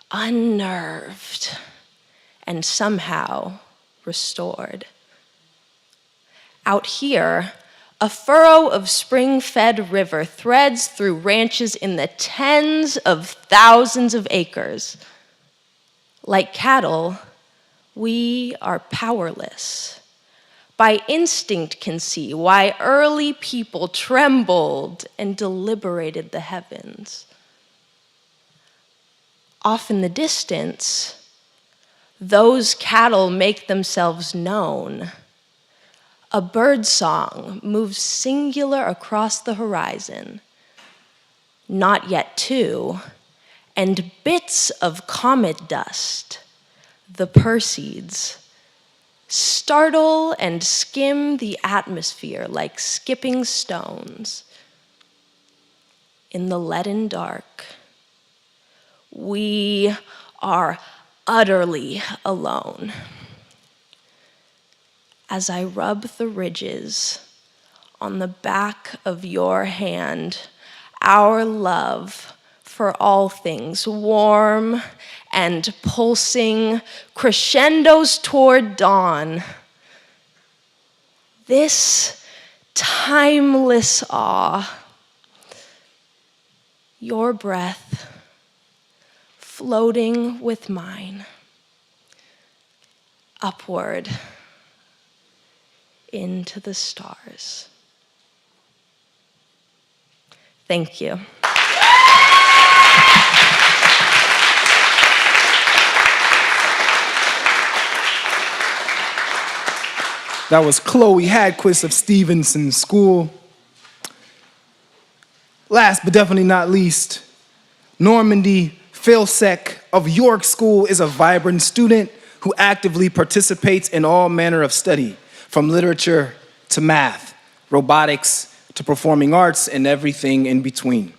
unnerved and somehow restored. Out here, a furrow of spring-fed river threads through ranches in the tens of thousands of acres. Like cattle, we are powerless. By instinct can see why early people trembled and deliberated the heavens. Off in the distance, those cattle make themselves known. A bird song moves singular across the horizon, not yet two, and bits of comet dust, the Perseids, startle and skim the atmosphere like skipping stones. In the leaden dark, we are utterly alone. As I rub the ridges on the back of your hand, our love for all things warm and pulsing, crescendos toward dawn. This timeless awe, your breath floating with mine, upward into the stars. Thank you. That was Chloe Hadquist of Stevenson School. Last but definitely not least, Normandy Filsek of York School is a vibrant student who actively participates in all manner of study, from literature to math, robotics to performing arts, and everything in between.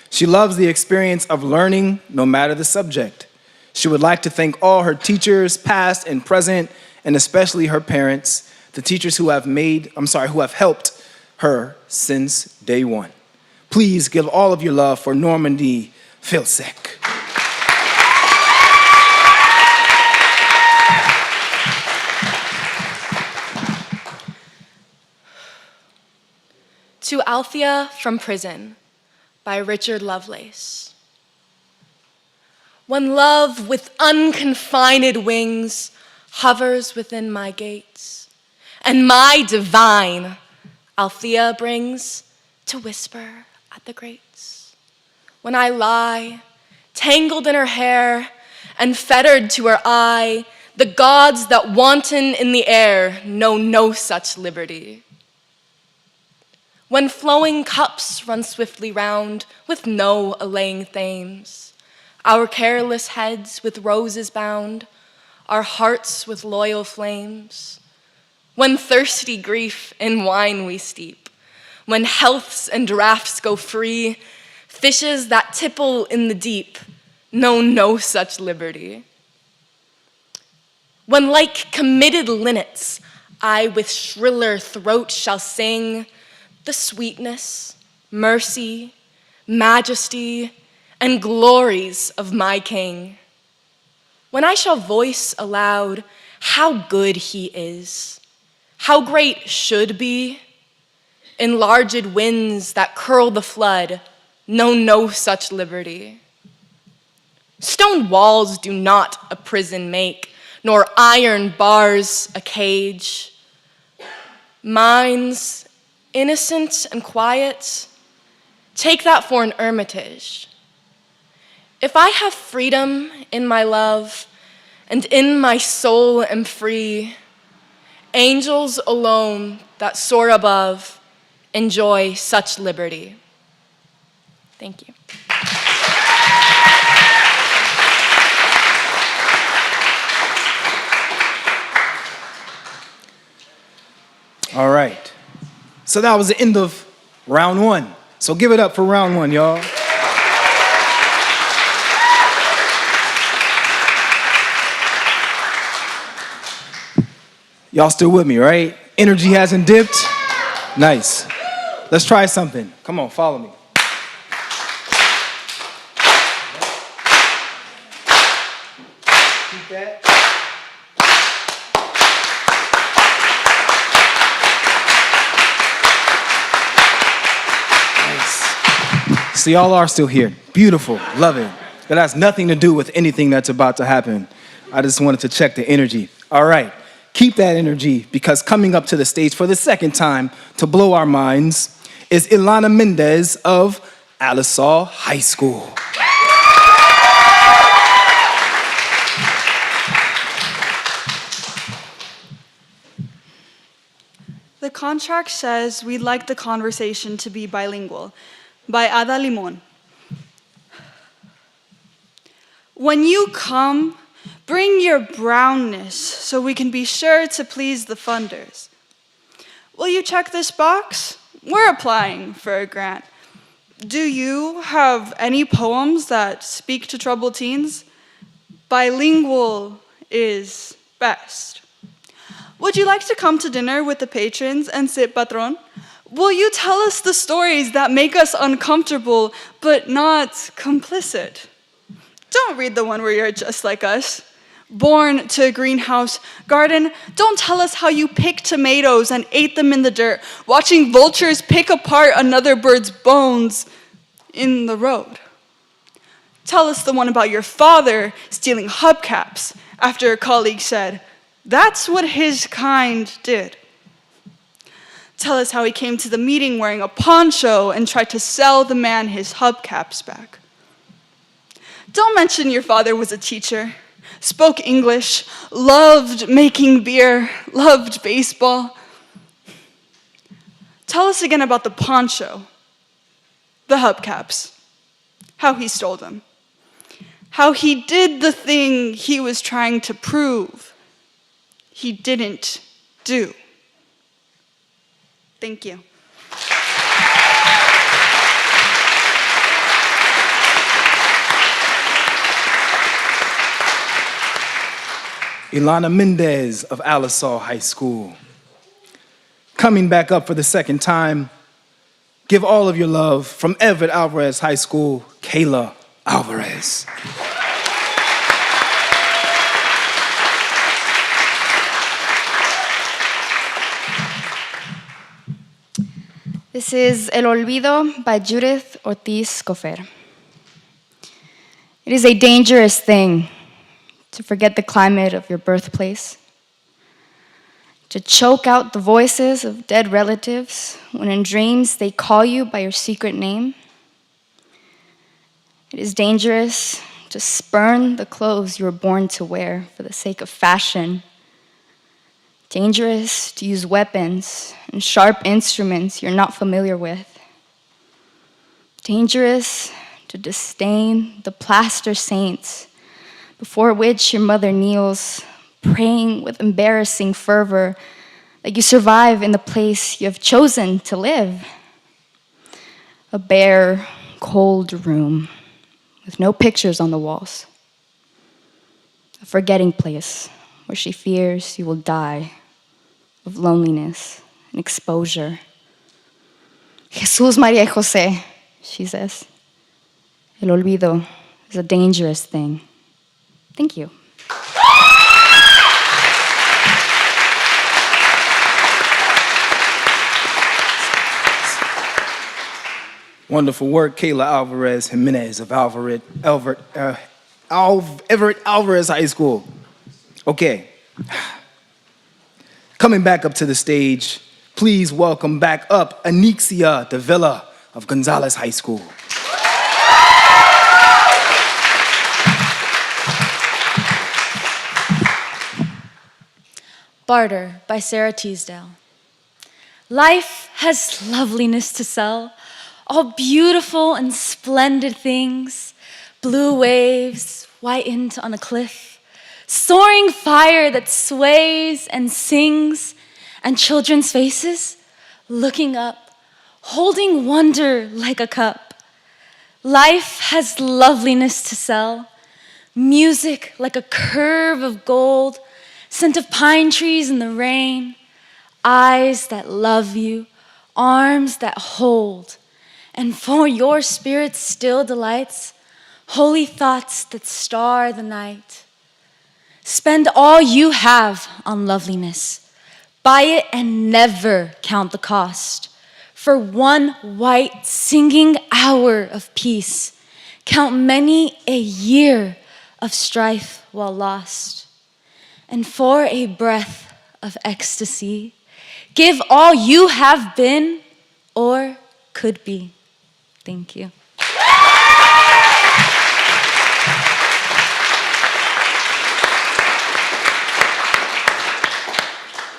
She loves the experience of learning, no matter the subject. She would like to thank all her teachers, past and present, and especially her parents, the teachers who have helped her since day one. Please give all of your love for Normandy feel sick. To Althea from Prison by Richard Lovelace. When love with unconfined wings hovers within my gates, and my divine Althea brings to whisper at the grates. When I lie, tangled in her hair and fettered to her eye, the gods that wanton in the air know no such liberty. When flowing cups run swiftly round with no allaying thames, our careless heads with roses bound, our hearts with loyal flames. When thirsty grief in wine we steep, when healths and draughts go free, fishes that tipple in the deep know no such liberty. When like committed linnets I with shriller throat shall sing the sweetness, mercy, majesty, and glories of my King. When I shall voice aloud how good he is, how great should be, enlarged winds that curl the flood know no such liberty. Stone walls do not a prison make, nor iron bars a cage. Minds, innocent and quiet, take that for an hermitage. If I have freedom in my love, and in my soul am free, angels alone that soar above enjoy such liberty. Thank you. All right. So that was the end of round one. So give it up for round one, y'all. Y'all still with me, right? Energy hasn't dipped? Nice. Let's try something. Come on, follow me. Keep that. Nice. So y'all are still here. Beautiful. Love it. That has nothing to do with anything that's about to happen. I just wanted to check the energy. All right. Keep that energy, because coming up to the stage for the second time to blow our minds is Ilana Mendez of Alisal High School. The contract says we'd like the conversation to be bilingual, by Ada Limon. When you come, bring your brownness so we can be sure to please the funders. Will you check this box? We're applying for a grant. Do you have any poems that speak to troubled teens? Bilingual is best. Would you like to come to dinner with the patrons and sit patron? Will you tell us the stories that make us uncomfortable but not complicit? Don't read the one where you're just like us. Born to a greenhouse garden, don't tell us how you picked tomatoes and ate them in the dirt, watching vultures pick apart another bird's bones in the road. Tell us the one about your father stealing hubcaps after a colleague said, "That's what his kind did." Tell us how he came to the meeting wearing a poncho and tried to sell the man his hubcaps back. Don't mention your father was a teacher, spoke English, loved making beer, loved baseball. Tell us again about the poncho, the hubcaps, how he stole them, how he did the thing he was trying to prove he didn't do. Thank you. Ilana Mendez of Alisal High School. Coming back up for the second time, give all of your love from Everett Alvarez High School, Kayla Alvarez. This is El Olvido by Judith Ortiz Cofer. It is a dangerous thing to forget the climate of your birthplace, to choke out the voices of dead relatives when in dreams they call you by your secret name. It is dangerous to spurn the clothes you were born to wear for the sake of fashion. Dangerous to use weapons and sharp instruments you're not familiar with. Dangerous to disdain the plaster saints before which your mother kneels, praying with embarrassing fervor that you survive in the place you have chosen to live. A bare, cold room with no pictures on the walls. A forgetting place where she fears you will die of loneliness and exposure. Jesús, María y José, she says. El olvido is a dangerous thing. Thank you. Wonderful work, Kayla Alvarez Jimenez of Everett Alvarez High School. Okay. Coming back up to the stage, please welcome back up Anixia de Villa of Gonzales High School. Barter by Sarah Teasdale. Life has loveliness to sell, all beautiful and splendid things, blue waves whitened on a cliff, soaring fire that sways and sings, and children's faces looking up, holding wonder like a cup. Life has loveliness to sell, music like a curve of gold, scent of pine trees in the rain, eyes that love you, arms that hold, and for your spirit's still delights, holy thoughts that star the night. Spend all you have on loveliness. Buy it and never count the cost. For one white singing hour of peace, count many a year of strife while lost. And for a breath of ecstasy, give all you have been or could be. Thank you.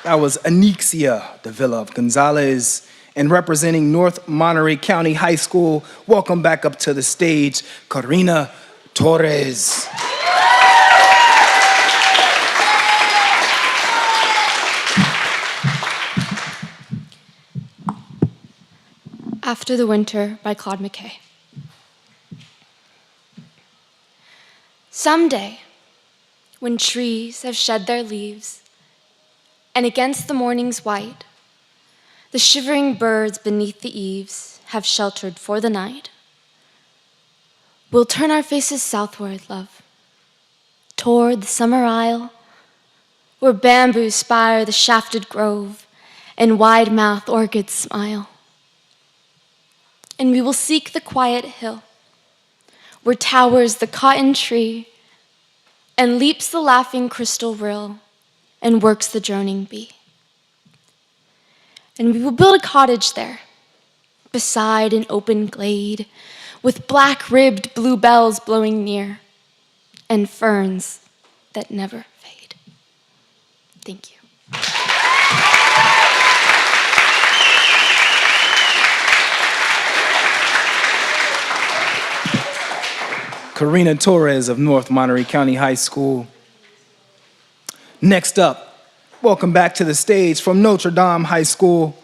That was Anixia de Villa of Gonzales. And representing North Monterey County High School, welcome back up to the stage, Karina Torres. After the Winter by Claude McKay. Someday, when trees have shed their leaves, and against the morning's white, the shivering birds beneath the eaves have sheltered for the night, we'll turn our faces southward, love, toward the summer isle, where bamboos spire the shafted grove and wide-mouthed orchids smile. And we will seek the quiet hill, where towers the cotton tree, and leaps the laughing crystal rill, and works the droning bee. And we will build a cottage there, beside an open glade, with black-ribbed bluebells blowing near, and ferns that never fade. Thank you. Karina Torres of North Monterey County High School. Next up, welcome back to the stage from Notre Dame High School,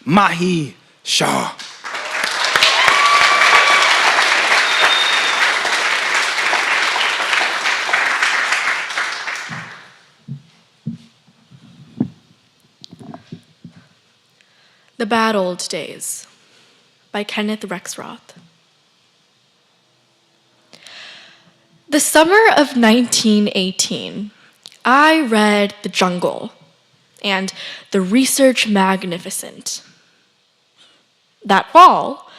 Mahi Shah. The Bad Old Days by Kenneth Rexroth. The summer of 1918, I read The Jungle and The Research Magnificent. That fall,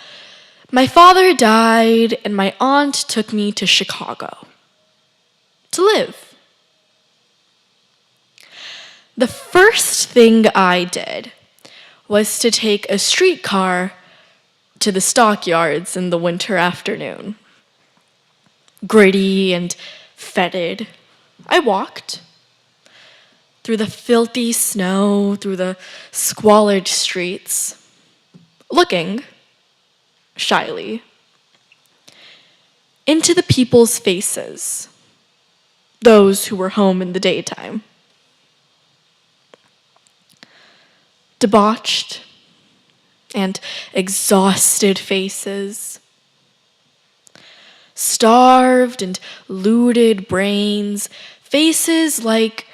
my father died and my aunt took me to Chicago to live. The first thing I did was to take a streetcar to the stockyards in the winter afternoon. Gritty and fetid, I walked through the filthy snow, through the squalid streets, looking, shyly, into the people's faces, those who were home in the daytime. Debauched and exhausted faces, starved and looted brains, faces like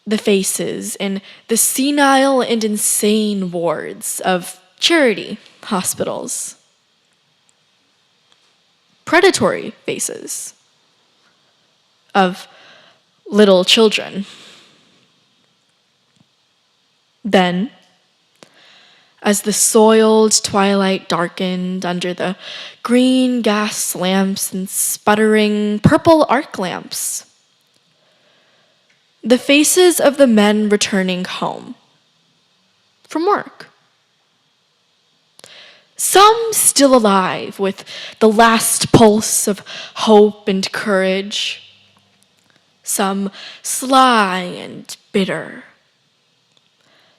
the faces in the senile and insane wards of charity hospitals. Predatory faces of little children. Then, as the soiled twilight darkened under the green gas lamps and sputtering purple arc lamps, the faces of the men returning home from work. Some still alive with the last pulse of hope and courage. Some sly and bitter.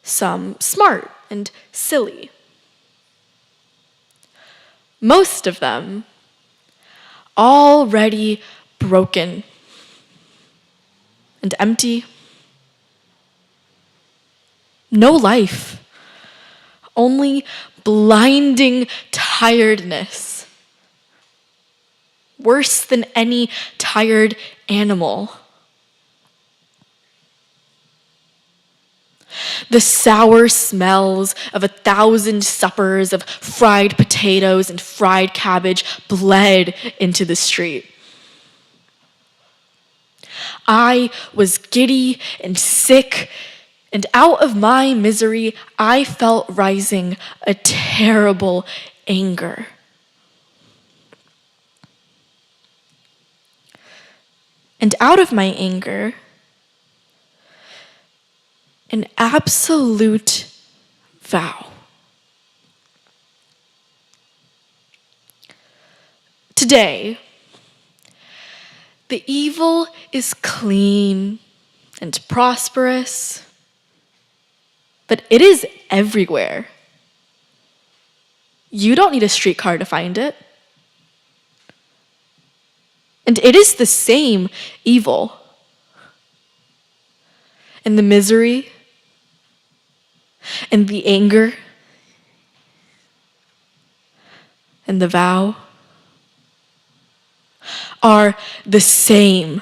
Some smart and silly. Most of them already broken and empty. No life, only blinding tiredness, worse than any tired animal. The sour smells of 1,000 suppers of fried potatoes and fried cabbage bled into the street. I was giddy and sick, and out of my misery, I felt rising a terrible anger. And out of my anger, an absolute vow. Today, the evil is clean and prosperous, but it is everywhere. You don't need a streetcar to find it. And it is the same evil. And the misery, and the anger, and the vow are the same.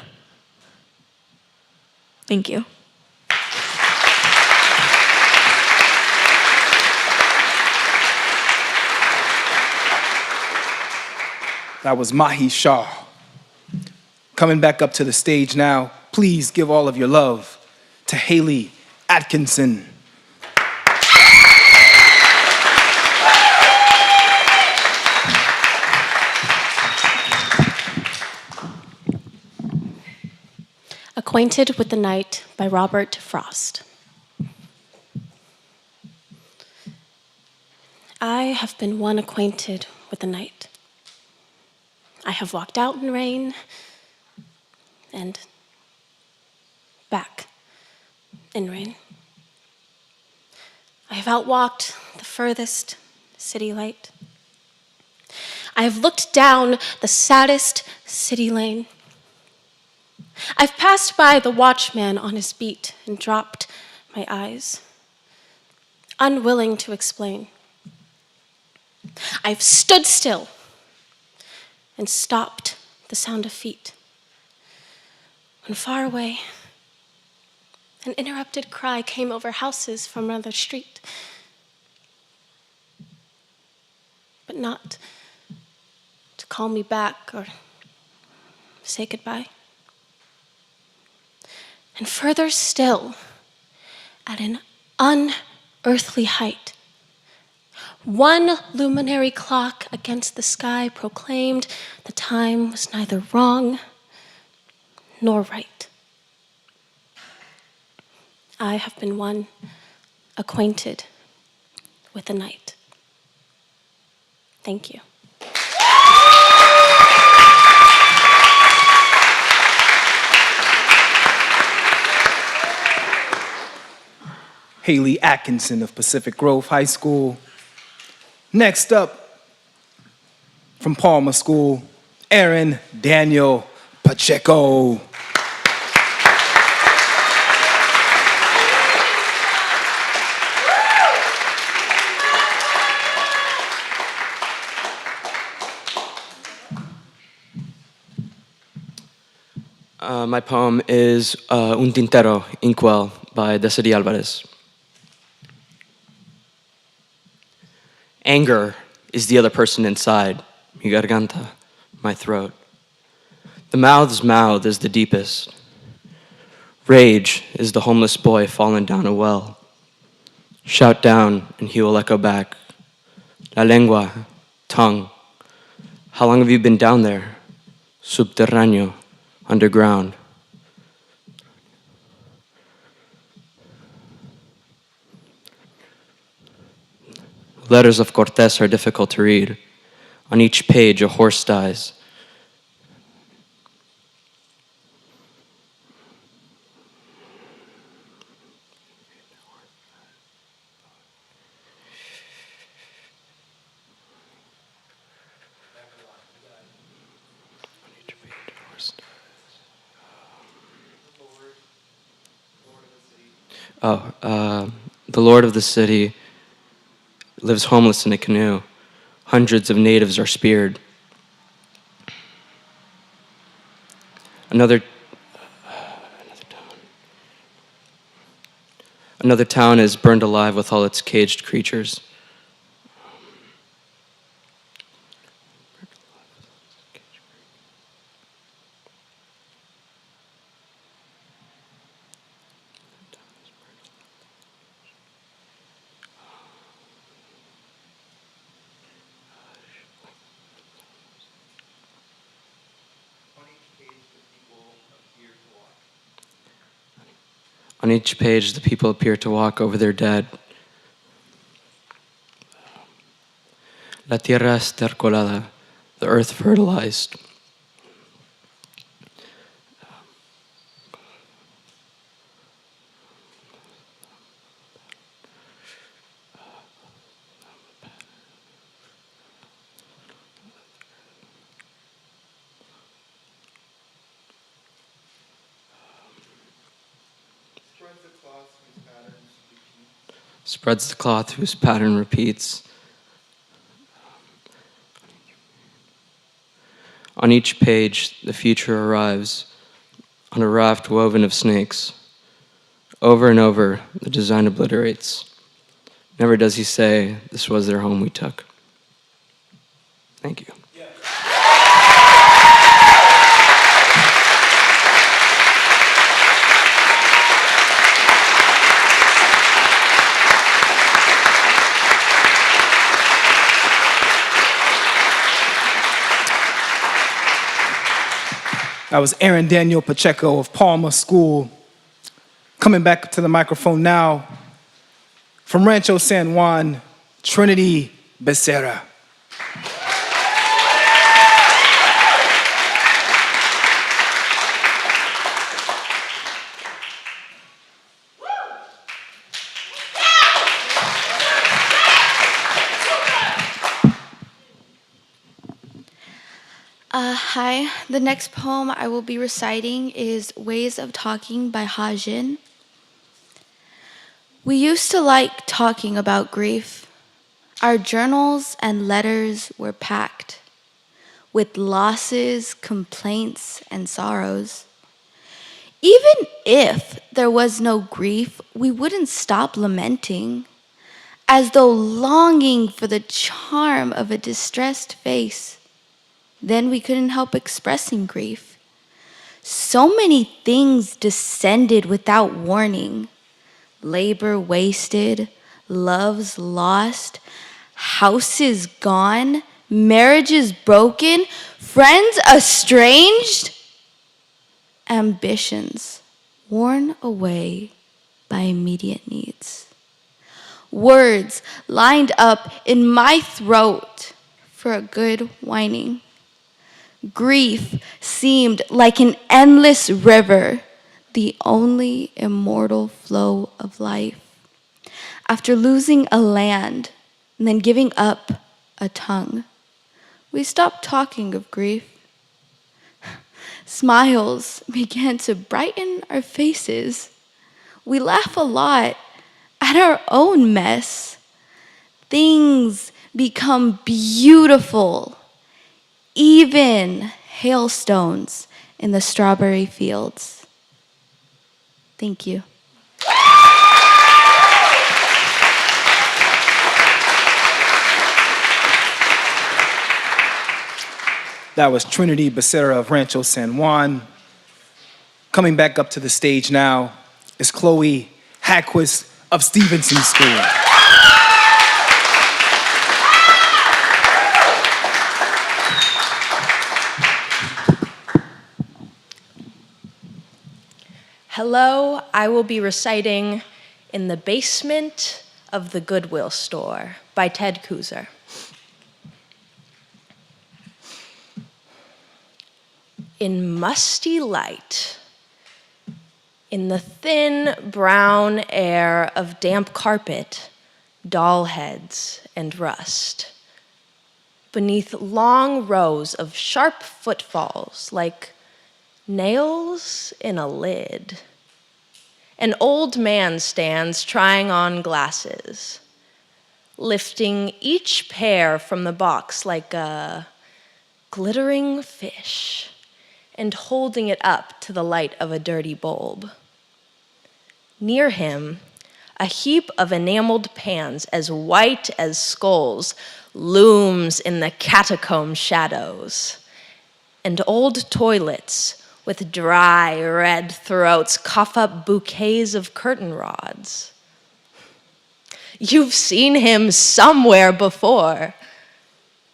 Thank you. That was Mahi Shah. Coming back up to the stage now, please give all of your love to Haley Atkinson. Acquainted with the Night by Robert Frost. I have been one acquainted with the night. I have walked out in rain and back in rain. I have outwalked the furthest city light. I have looked down the saddest city lane. I've passed by the watchman on his beat and dropped my eyes, unwilling to explain. I've stood still and stopped the sound of feet, when far away, an interrupted cry came over houses from another street, but not to call me back or say goodbye. And further still, at an unearthly height, one luminary clock against the sky proclaimed the time was neither wrong nor right. I have been one acquainted with the night. Thank you. Haley Atkinson of Pacific Grove High School. Next up, from Palma School, Aaron Daniel Pacheco. My poem is Un Tintero, Inkwell by Desiree Alvarez. Anger is the other person inside, mi garganta, my throat. The mouth's mouth is the deepest. Rage is the homeless boy fallen down a well. Shout down and he will echo back. La lengua, tongue. How long have you been down there? Subterráneo, underground. Letters of Cortés are difficult to read. On each page, a horse dies. The Lord of the city lives homeless in a canoe. Hundreds of natives are speared. Another town is burned alive with all its caged creatures. On each page, the people appear to walk over their dead. La tierra estercolada, the earth fertilized. Spreads the cloth whose pattern repeats. On each page, the future arrives on a raft woven of snakes. Over and over, the design obliterates. Never does he say, this was their home we took. Thank you. That was Aaron Daniel Pacheco of Palma School. Coming back to the microphone now, from Rancho, San Juan, Trinity Becerra. Hi, the next poem I will be reciting is Ways of Talking by Ha Jin. We used to like talking about grief. Our journals and letters were packed with losses, complaints, and sorrows. Even if there was no grief, we wouldn't stop lamenting, as though longing for the charm of a distressed face. Then we couldn't help expressing grief. So many things descended without warning. Labor wasted, loves lost, houses gone, marriages broken, friends estranged, ambitions worn away by immediate needs. Words lined up in my throat for a good whining. Grief seemed like an endless river, the only immortal flow of life. After losing a land and then giving up a tongue, we stopped talking of grief. Smiles began to brighten our faces. We laugh a lot at our own mess. Things become beautiful, even hailstones in the strawberry fields. Thank you. That was Trinity Becerra of Rancho, San Juan. Coming back up to the stage now is Chloe Hadquist of Stevenson School. Hello, I will be reciting In the Basement of the Goodwill Store by Ted Kuzer. In musty light, in the thin brown air of damp carpet, doll heads and rust, beneath long rows of sharp footfalls like nails in a lid, an old man stands trying on glasses, lifting each pair from the box like a glittering fish and holding it up to the light of a dirty bulb. Near him, a heap of enameled pans as white as skulls looms in the catacomb shadows, and old toilets with dry red throats cough up bouquets of curtain rods. You've seen him somewhere before.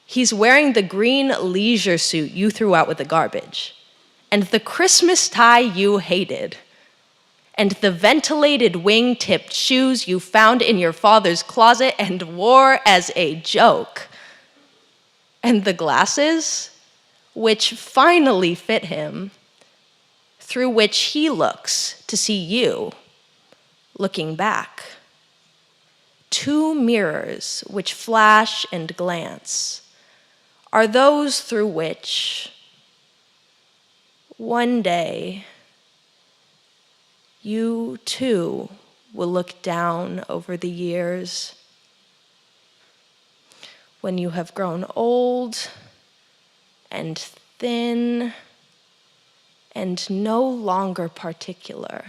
He's wearing the green leisure suit you threw out with the garbage, and the Christmas tie you hated, and the ventilated wing-tipped shoes you found in your father's closet and wore as a joke, and the glasses, which finally fit him, through which he looks to see you, looking back. Two mirrors which flash and glance are those through which one day you too will look down over the years when you have grown old and thin and no longer particular.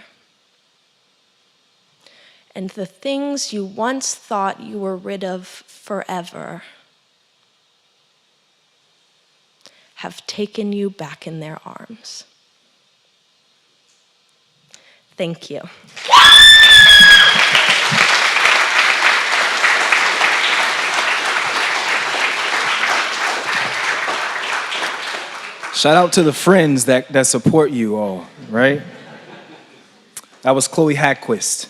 And the things you once thought you were rid of forever have taken you back in their arms. Thank you. Shout out to the friends that support you all, right? That was Chloe Hadquist.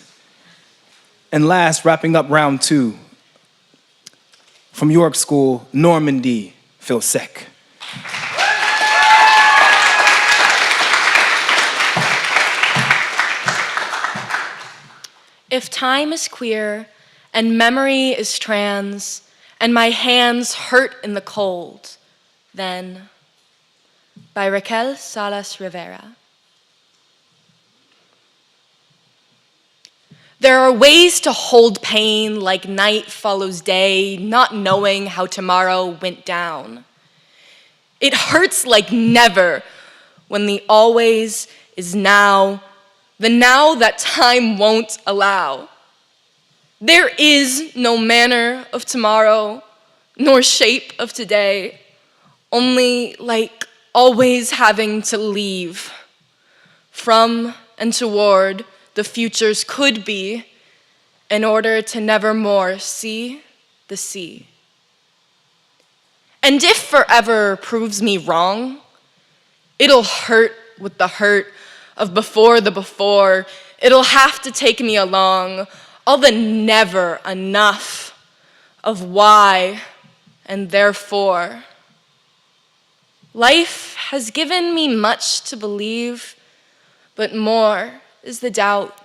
And last, wrapping up round two, from York School, Normandy Filsek. If time is queer and memory is trans and my hands hurt in the cold, then by Raquel Salas Rivera. There are ways to hold pain like night follows day, not knowing how tomorrow went down. It hurts like never when the always is now, the now that time won't allow. There is no manner of tomorrow, nor shape of today, only like always having to leave. from and toward the futures could be, in order to never more see the sea. And if forever proves me wrong, it'll hurt with the hurt of before the before. It'll have to take me along, all the never enough of why and therefore. Life has given me much to believe, but more is the doubt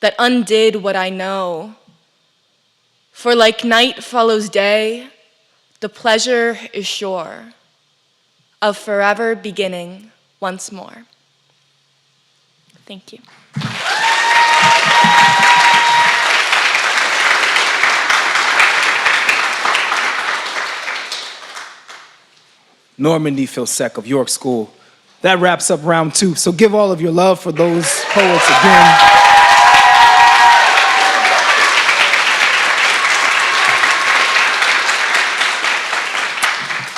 that undid what I know. For like night follows day, the pleasure is sure of forever beginning once more. Thank you. Normandy Filsek of York School. That wraps up round 2. So give all of your love for those poets again.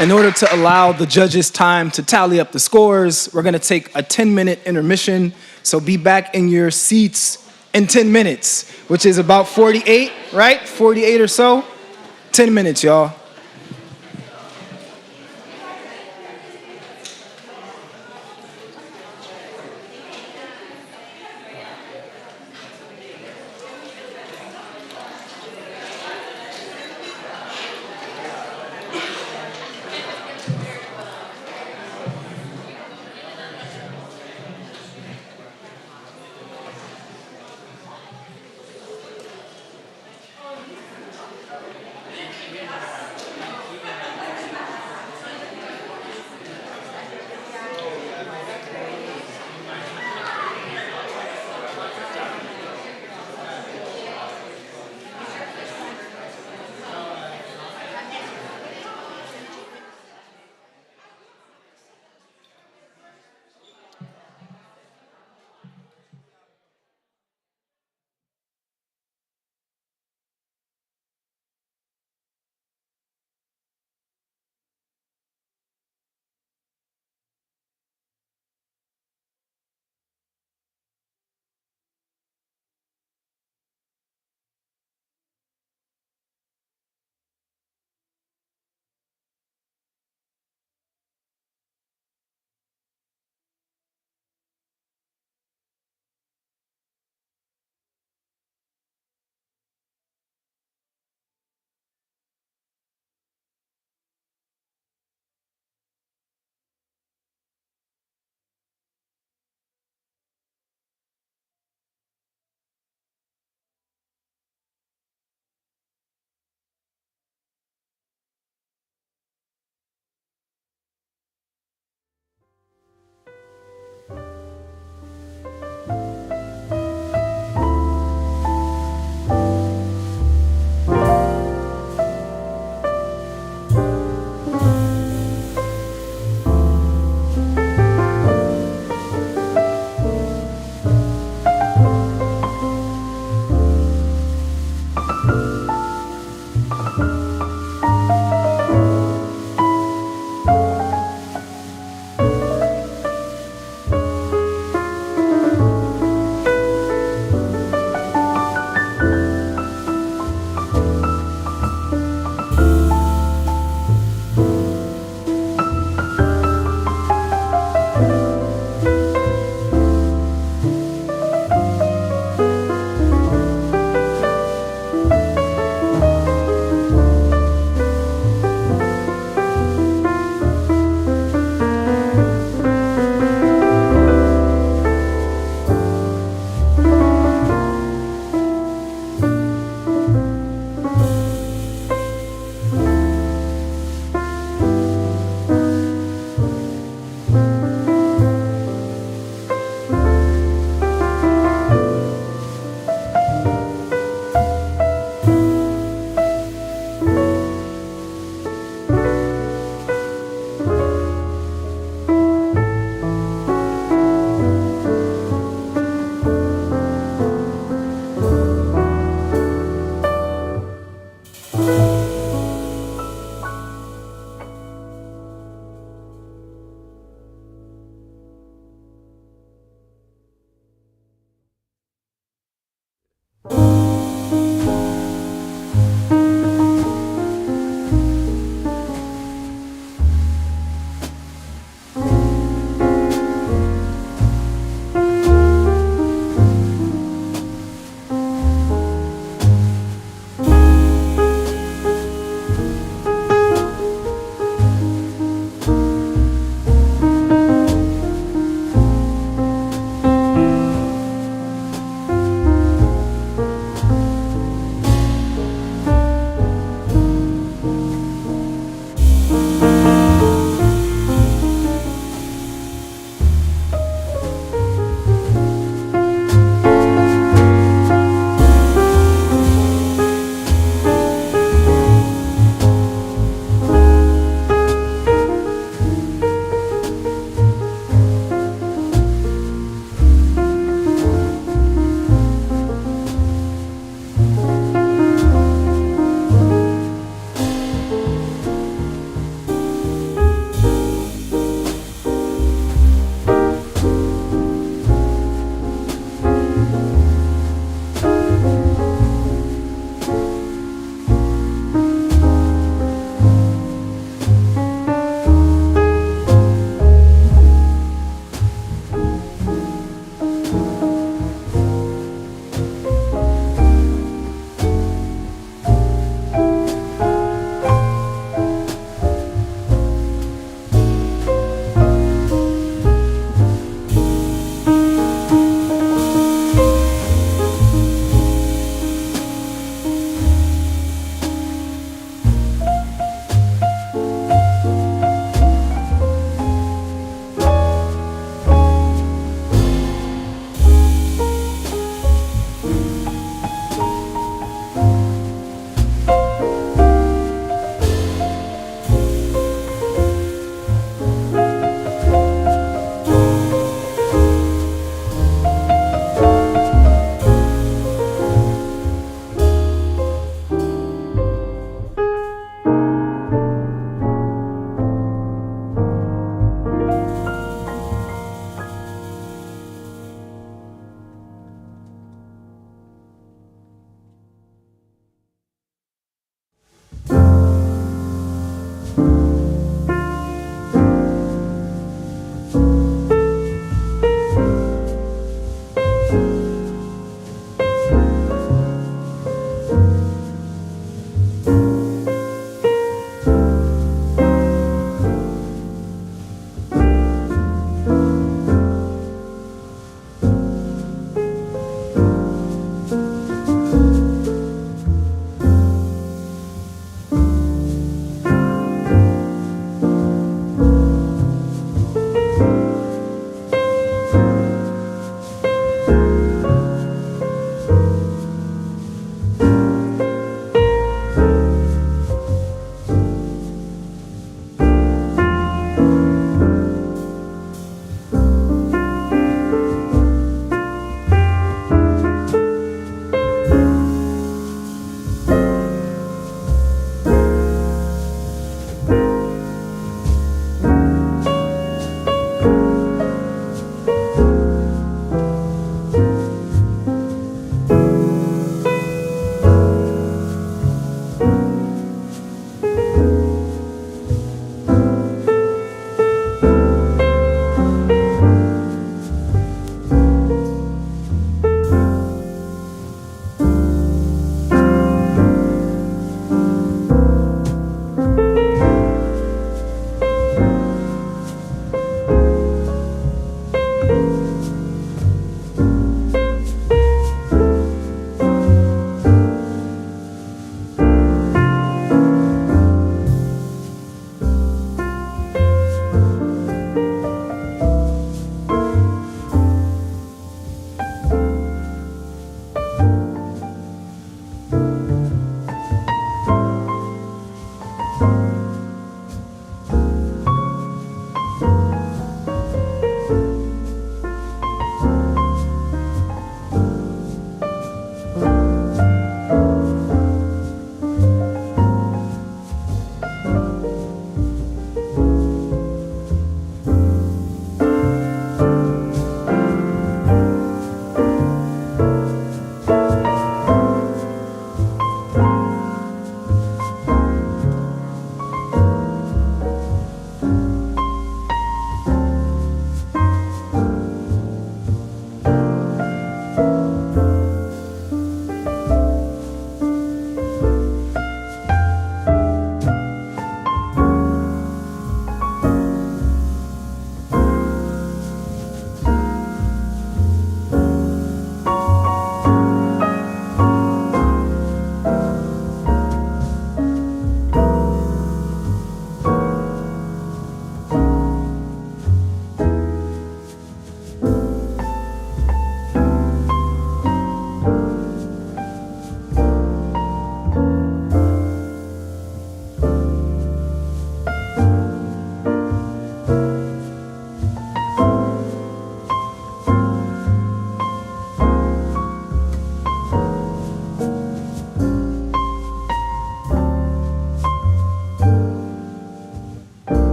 In order to allow the judges time to tally up the scores, we're gonna take a 10-minute intermission. So be back in your seats in 10 minutes, which is about 48, right? 48 or so. 10 minutes, y'all.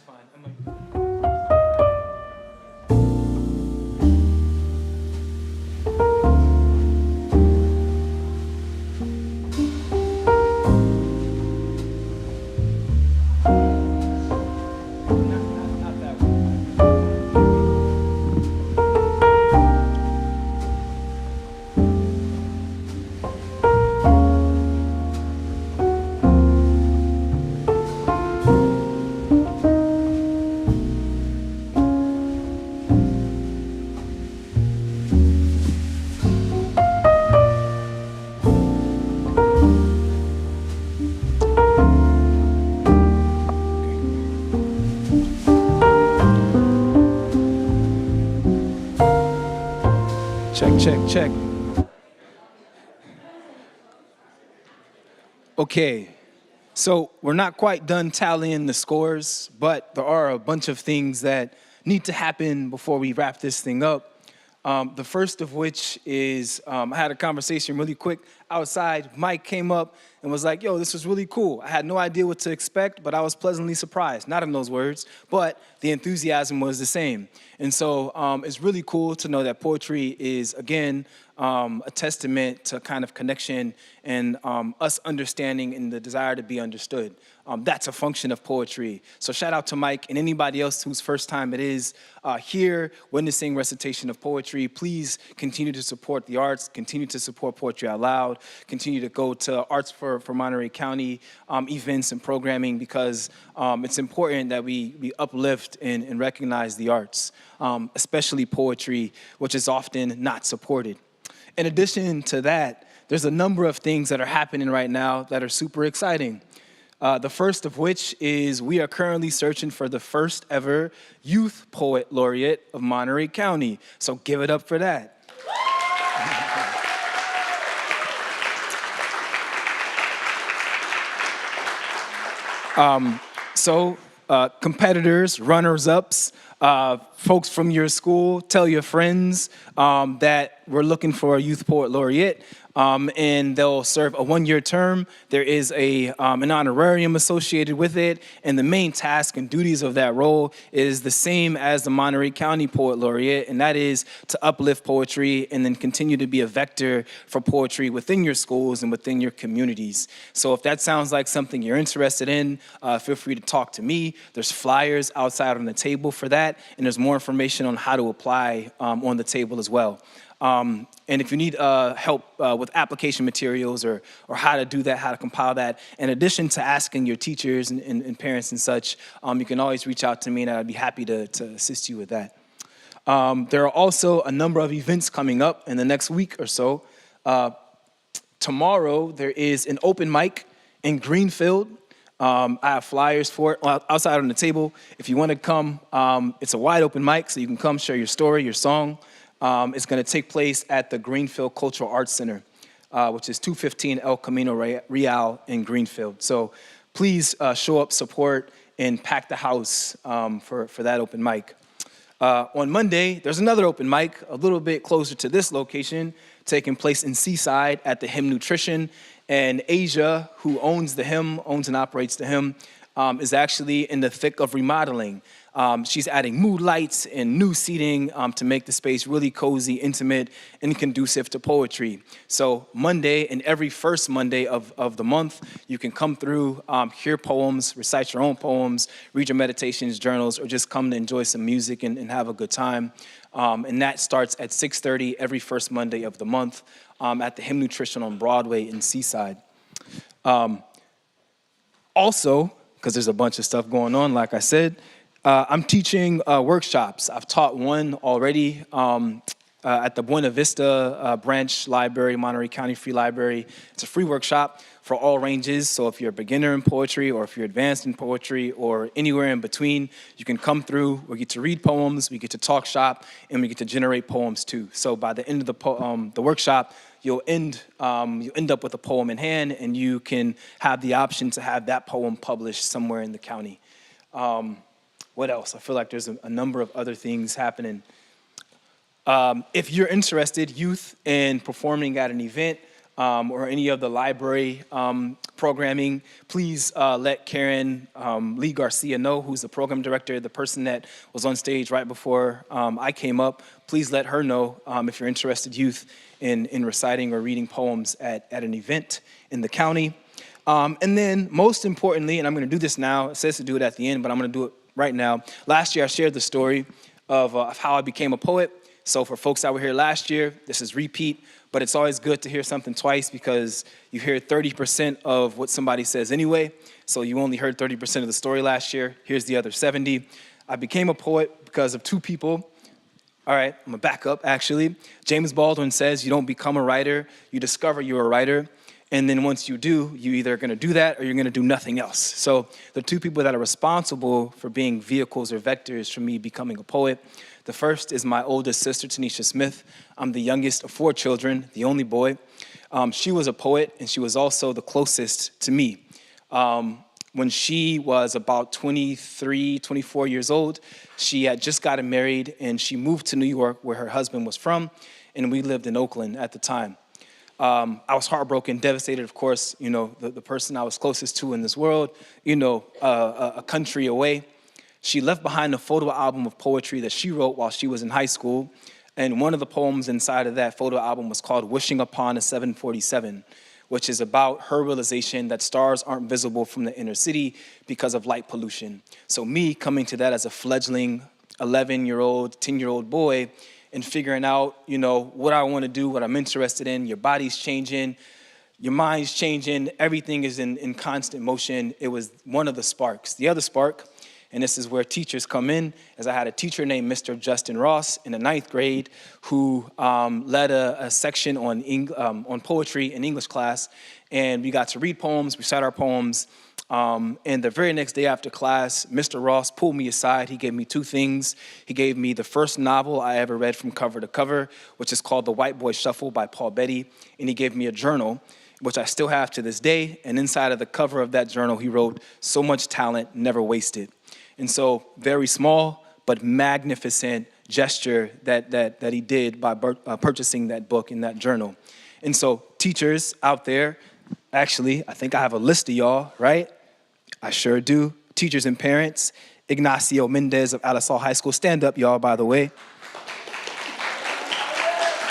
that's fine. Check. Okay, so we're not quite done tallying the scores, but there are a bunch of things that need to happen before we wrap this thing up. The first of which is I had a conversation really quick outside. Mike came up and was like, yo, this was really cool. I had no idea what to expect, but I was pleasantly surprised. Not in those words, but the enthusiasm was the same. And so it's really cool to know that poetry is, again, a testament to kind of connection and us understanding and the desire to be understood. That's a function of poetry. So shout out to Mike and anybody else whose first time it is here witnessing recitation of poetry. Please continue to support the arts, continue to support Poetry Out Loud, continue to go to Arts for Monterey County events and programming, because it's important that we uplift and recognize the arts, especially poetry, which is often not supported. In addition to that, there's a number of things that are happening right now that are super exciting. The first of which is we are currently searching for the first ever Youth Poet Laureate of Monterey County. So give it up for that. Competitors, runners-ups, folks from your school, tell your friends that we're looking for a Youth Poet Laureate, and they'll serve a one-year term. There is an honorarium associated with it, and the main task and duties of that role is the same as the Monterey County Poet Laureate, and that is to uplift poetry and then continue to be a vector for poetry within your schools and within your communities. So if that sounds like something you're interested in, feel free to talk to me. There's flyers outside on the table for that, and there's more information on how to apply on the table as well. And if you need help with application materials or how to do that, how to compile that, in addition to asking your teachers and parents and such, you can always reach out to me and I'd be happy to assist you with that. There are also a number of events coming up in the next week or so. Tomorrow, there is an open mic in Greenfield. I have flyers for it outside on the table. If you want to come, it's a wide open mic, so you can come share your story, your song. It's going to take place at the Greenfield Cultural Arts Center, which is 215 El Camino Real in Greenfield. So please show up, support, and pack the house for that open mic. On Monday, there's another open mic a little bit closer to this location, taking place in Seaside at the Hymn Nutrition. And Asia, who owns and operates the Hymn, is actually in the thick of remodeling. She's adding mood lights and new seating to make the space really cozy, intimate, and conducive to poetry. So Monday and every first Monday of the month, you can come through, hear poems, recite your own poems, read your meditations, journals, or just come to enjoy some music and have a good time. And that starts at 6:30 every first Monday of the month at the Hymn Nutrition on Broadway in Seaside. Also, because there's a bunch of stuff going on, like I said, I'm teaching workshops. I've taught one already at the Buena Vista Branch Library, Monterey County Free Library. It's a free workshop for all ranges. So if you're a beginner in poetry or if you're advanced in poetry or anywhere in between, you can come through. We get to read poems, we get to talk shop, and we get to generate poems too. So by the end of the workshop, you'll end up with a poem in hand, and you can have the option to have that poem published somewhere in the county. What else? I feel like there's a number of other things happening. If you're interested, youth, in performing at an event or any of the library programming, please let Karen Lee Garcia know, who's the program director, the person that was on stage right before I came up. Please let her know if you're interested, youth, in reciting or reading poems at an event in the county. And then most importantly, and I'm going to do this now, it says to do it at the end, but I'm going to do it right now. Last year I shared the story of how I became a poet. So for folks that were here last year, this is repeat, but it's always good to hear something twice because you hear 30% of what somebody says anyway. So you only heard 30% of the story last year. Here's the other 70. I became a poet because of two people. All right, I'm gonna back up actually. James Baldwin says you don't become a writer, you discover you're a writer. And then once you do, you're either gonna do that or you're gonna do nothing else. So the two people that are responsible for being vehicles or vectors for me becoming a poet. The first is my oldest sister, Tanisha Smith. I'm the youngest of 4 children, the only boy. She was a poet and she was also the closest to me. When she was about 23, 24 years old, she had just gotten married and she moved to New York where her husband was from, and we lived in Oakland at the time. I was heartbroken, devastated, of course, you know, the person I was closest to in this world, you know, a country away. She left behind a photo album of poetry that she wrote while she was in high school. And one of the poems inside of that photo album was called Wishing Upon a 747, which is about her realization that stars aren't visible from the inner city because of light pollution. So me coming to that as a fledgling 11-year-old, 10-year-old boy and figuring out, you know, what I want to do, what I'm interested in, your body's changing, your mind's changing, everything is in constant motion. It was one of the sparks. The other spark, and this is where teachers come in, as I had a teacher named Mr. Justin Ross in the 9th grade who led a section on poetry in English class, and we got to read poems, recite our poems, and the very next day after class, Mr. Ross pulled me aside. He gave me 2 things. He gave me the first novel I ever read from cover to cover, which is called The White Boy Shuffle by Paul Beatty, and he gave me a journal, which I still have to this day, and inside of the cover of that journal, he wrote, "So much talent, never wasted." And so, very small but magnificent gesture that he did by purchasing that book and that journal. And so, teachers out there, actually, I think I have a list of y'all, right? I sure do. Teachers and parents, Ignacio Mendez of Alisal High School. Stand up, y'all, by the way.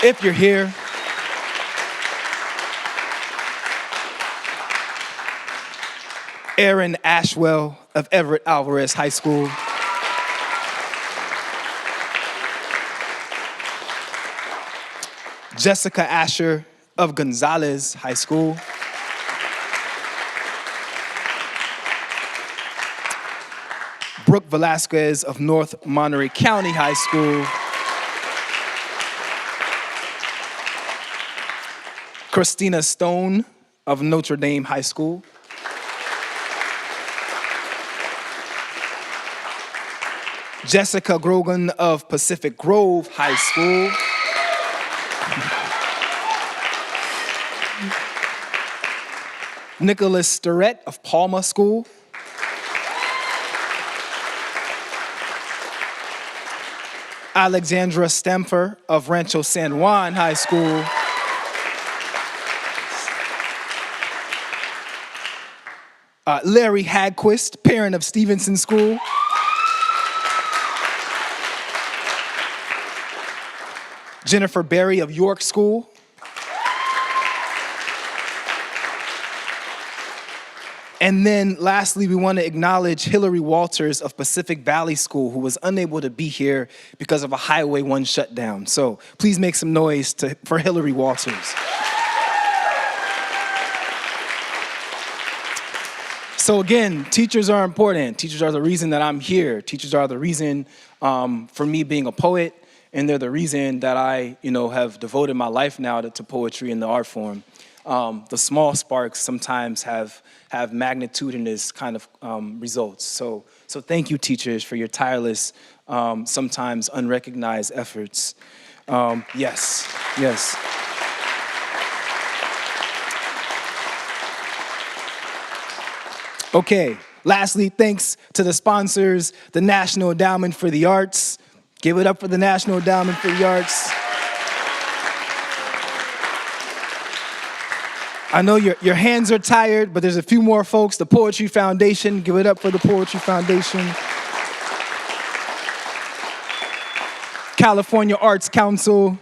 If you're here. Aaron Ashwell of Everett Alvarez High School. Jessica Asher of Gonzales High School. Brooke Velasquez of North Monterey County High School. Christina Stone of Notre Dame High School. Jessica Grogan of Pacific Grove High School. Nicholas Starrett of Palma School. Alexandra Stamfer of Rancho San Juan High School. Larry Hagquist, parent of Stevenson School. Jennifer Berry of York School. And then lastly, we want to acknowledge Hillary Walters of Pacific Valley School, who was unable to be here because of a Highway 1 shutdown. So please make some noise for Hillary Walters. So again, teachers are important. Teachers are the reason that I'm here. Teachers are the reason for me being a poet, and they're the reason that I, have devoted my life now to poetry and the art form. The small sparks sometimes have magnitudinous kind of results. So thank you, teachers, for your tireless, sometimes unrecognized efforts. Yes. Okay, lastly, thanks to the sponsors, the National Endowment for the Arts. Give it up for the National Endowment for the Arts. I know your hands are tired, but there's a few more folks. The Poetry Foundation, give it up for the Poetry Foundation. California Arts Council.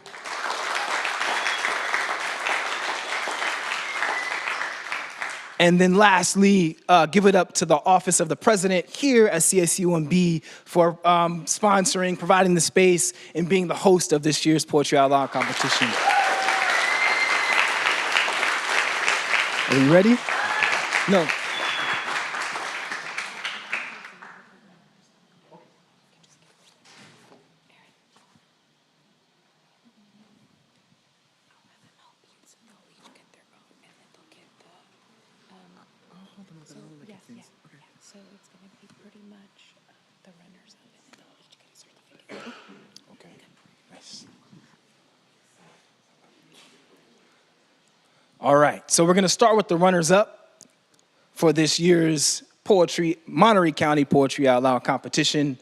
And then lastly, give it up to the Office of the President here at CSUMB for sponsoring, providing the space, and being the host of this year's Poetry Out Loud competition. Are we ready? No. So it's going to be pretty much the runners of it, and they'll each get a certificate. Okay, nice. All right, so we're gonna start with the runners-up for this year's Monterey County Poetry Out Loud competition.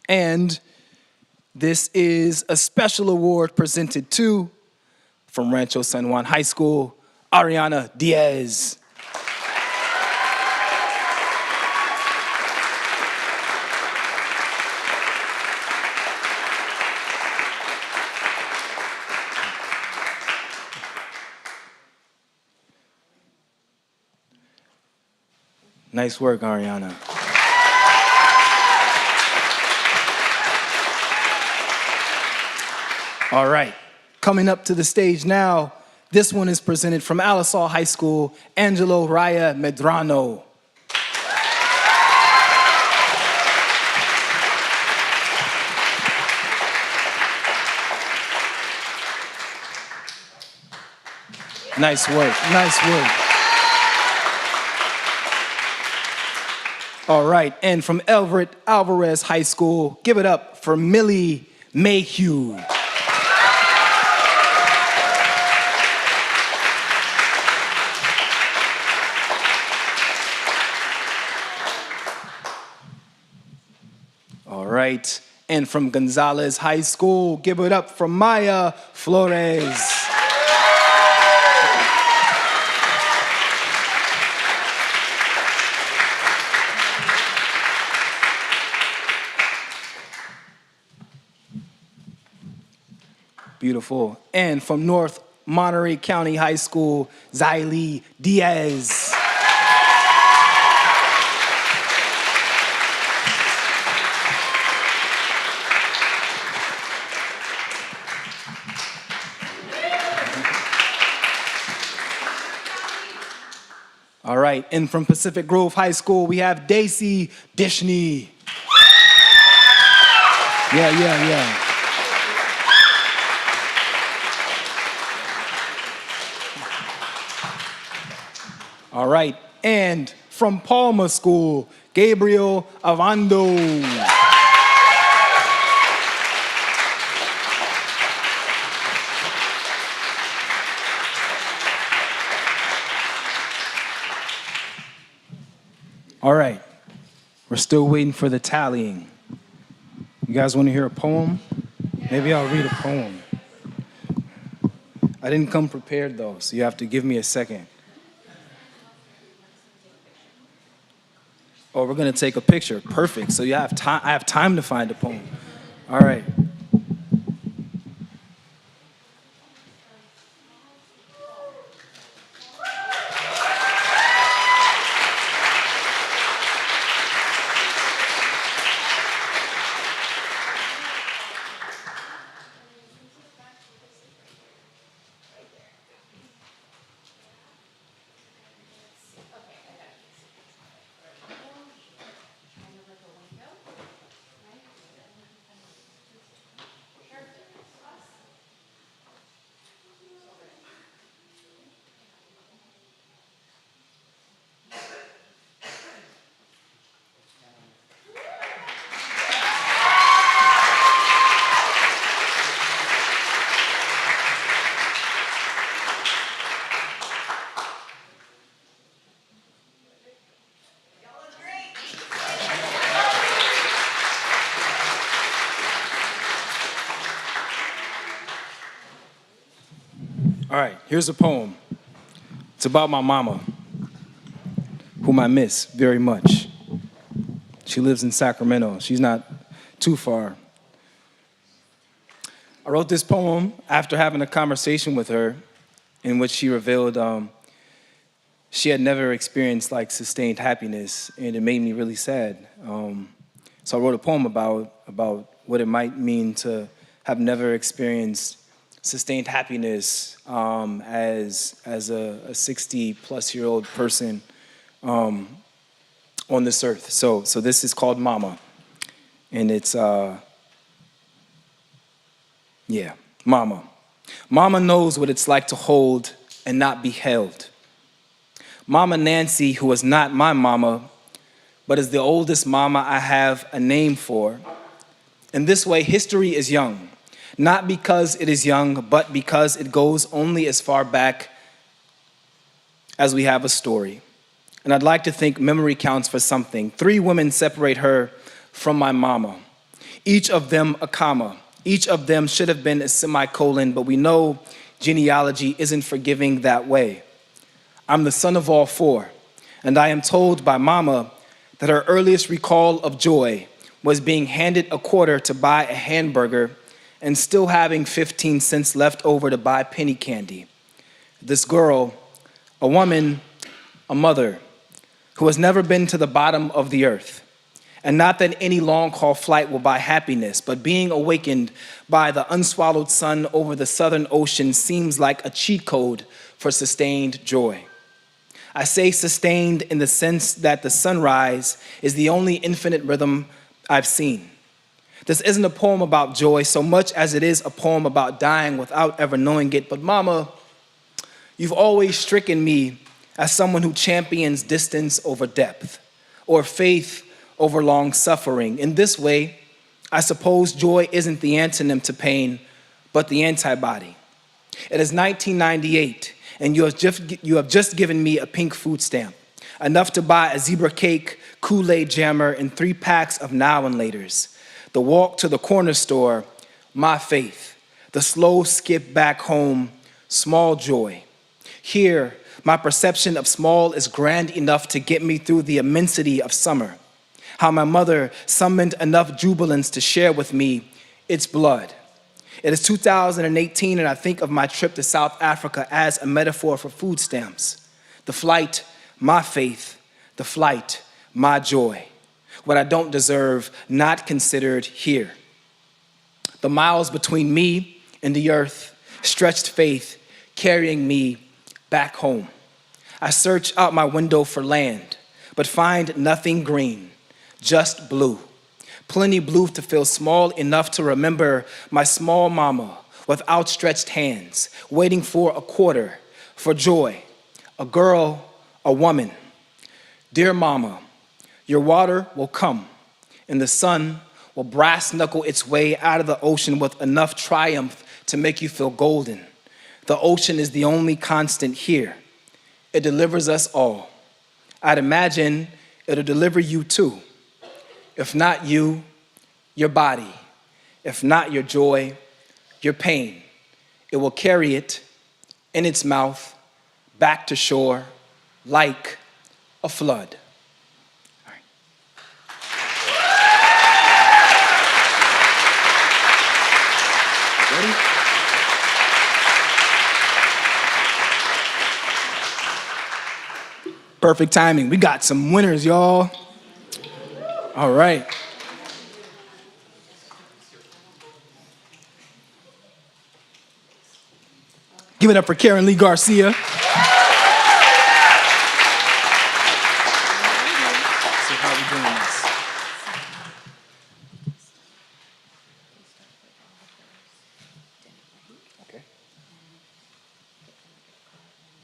And this is a special award presented to, from Rancho San Juan High School, Ariana Diaz. Nice work, Ariana. All right, coming up to the stage now, this one is presented from Alisal High School, Angelo Raya Medrano. Nice work, nice work. All right, and from Everett, Alvarez High School, give it up for Millie Mayhew. All right, and from Gonzales High School, give it up for Maya Flores. Beautiful. And from North Monterey County High School, Xylee Diaz. All right, and from Pacific Grove High School, we have Daisy Dishney. Yeah. All right, and from Palma School, Gabriel Avando. All right, we're still waiting for the tallying. You guys want to hear a poem? Maybe I'll read a poem. I didn't come prepared though, so you have to give me a second. Oh, we're gonna take a picture. Perfect. So you have time. I have time to find a poem. All right. All right, here's a poem It's about my mama, whom I miss very much. She lives in Sacramento. She's not too far. I wrote this poem after having a conversation with her in which she revealed she had never experienced like sustained happiness, and it made me really sad. So I wrote a poem about what it might mean to have never experienced sustained happiness as a 60-plus-year-old person on this earth. So this is called Mama, and it's Mama. Mama knows what it's like to hold and not be held. Mama Nancy, who is not my mama, but is the oldest mama I have a name for. In this way, history is young, not because it is young, but because it goes only as far back as we have a story. And I'd like to think memory counts for something. 3 women separate her from my mama, each of them a comma. Each of them should have been a semicolon, but we know genealogy isn't forgiving that way. I'm the son of all 4, and I am told by Mama that her earliest recall of joy was being handed a quarter to buy a hamburger and still having 15 cents left over to buy penny candy. This girl, a woman, a mother, who has never been to the bottom of the earth. And not that any long-haul flight will buy happiness, but being awakened by the unswallowed sun over the southern ocean seems like a cheat code for sustained joy. I say sustained in the sense that the sunrise is the only infinite rhythm I've seen. This isn't a poem about joy so much as it is a poem about dying without ever knowing it. But Mama, you've always stricken me as someone who champions distance over depth, or faith over long suffering. In this way, I suppose joy isn't the antonym to pain, but the antibody. It is 1998, and you have just given me a pink food stamp, enough to buy a zebra cake, Kool-Aid jammer, and 3 packs of now and laters. The walk to the corner store, my faith. The slow skip back home, small joy. Here, my perception of small is grand enough to get me through the immensity of summer. How my mother summoned enough jubilance to share with me its blood. It is 2018, and I think of my trip to South Africa as a metaphor for food stamps. The flight, my faith. The flight, my joy. What I don't deserve, not considered here. The miles between me and the earth, stretched faith, carrying me back home. I search out my window for land, but find nothing green, just blue. Plenty blue to feel small enough to remember my small mama with outstretched hands, waiting for a quarter, for joy, a girl, a woman. Dear Mama, your water will come, and the sun will brass knuckle its way out of the ocean with enough triumph to make you feel golden. The ocean is the only constant here. It delivers us all. I'd imagine it'll deliver you too. If not you, your body. If not your joy, your pain. It will carry it in its mouth back to shore like a flood. Ready? Perfect timing. We got some winners, y'all. All right. Give it up for Karen Lee Garcia. So how we doing this? Okay.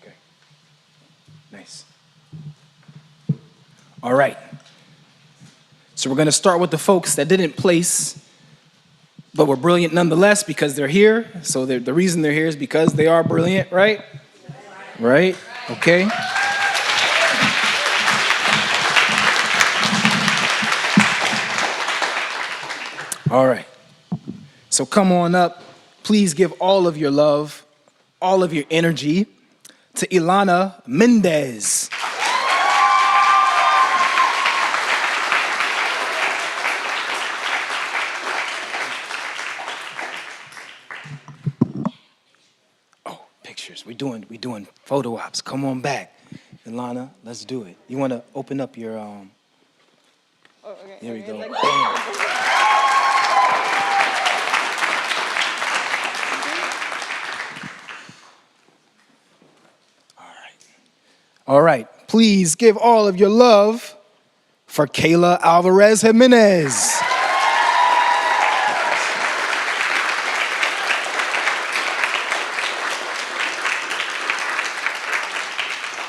Okay. Nice. All right. So we're going to start with the folks that didn't place, but were brilliant nonetheless because they're here. So the reason they're here is because they are brilliant, right? Right? Okay. All right. So come on up. Please give all of your love, all of your energy to Ilana Mendez. Pictures. We doing photo ops. Come on back. Ilana, let's do it. You want to open up your Oh, okay. There we go. Like, All right. Please give all of your love for Kayla Alvarez Jimenez.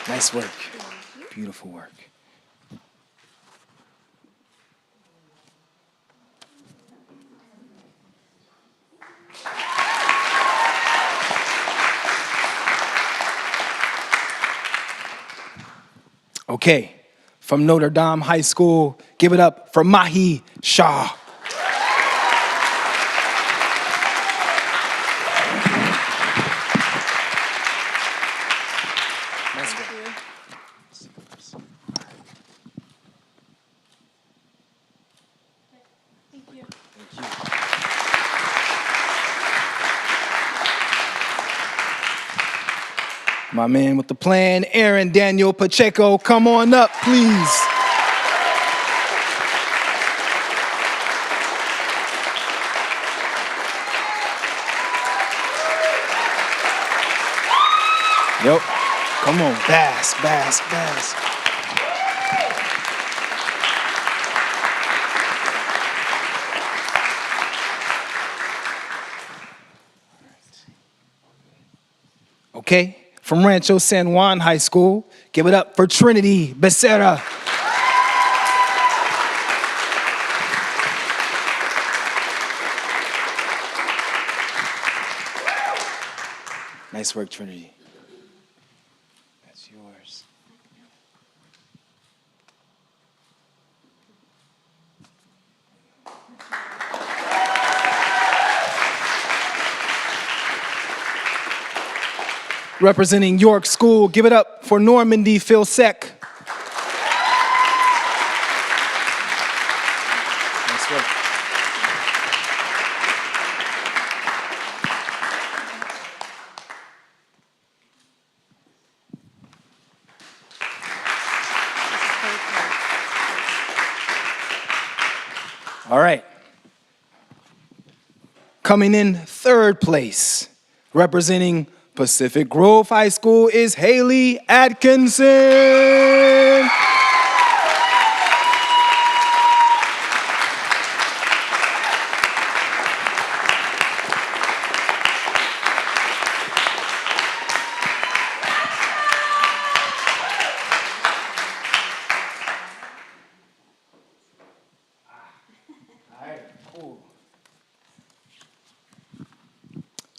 Nice work. Beautiful work. Okay, from Notre Dame High School, give it up for Mahi Shah. Nice work. My man with the plan, Aaron Daniel Pacheco, come on up, please. Yep, come on, bass, bass, bass. Okay. From Rancho San Juan High School, give it up for Trinity Becerra. Nice work, Trinity. That's yours. Representing York School, give it up for Normandy Philsek. Nice work. All right. Coming in third place, representing Pacific Grove High School, is Haley Atkinson.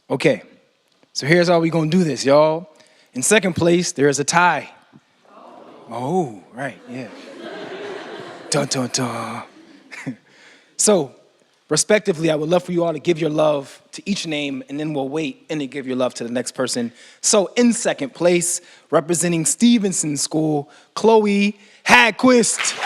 Okay. So here's how we're going to do this, y'all. In second place, there is a tie. Oh, right, yeah. Dun, dun, dun. So, respectively, I would love for you all to give your love to each name, and then we'll wait and then give your love to the next person. So, in second place, representing Stevenson School, Chloe Hadquist.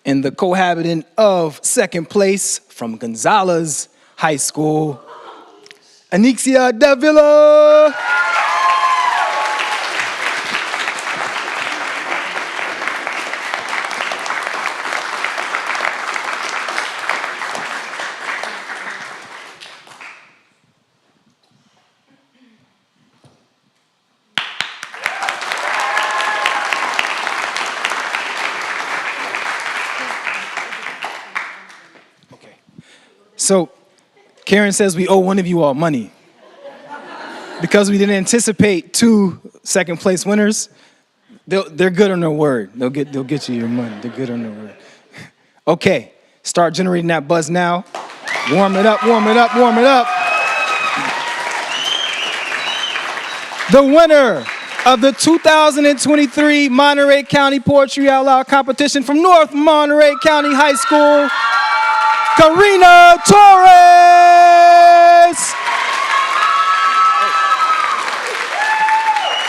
And the cohabitant of second place from Gonzales High School, Anixia Davila. So, Karen says we owe one of you all money. Because we didn't anticipate 2 second place winners, they're good on their word. They'll get you your money. They're good on their word. Okay, start generating that buzz now. Warm it up, warm it up, warm it up. the winner of the 2023 Monterey County Poetry Out Loud competition from North Monterey County High School, Karina Torres.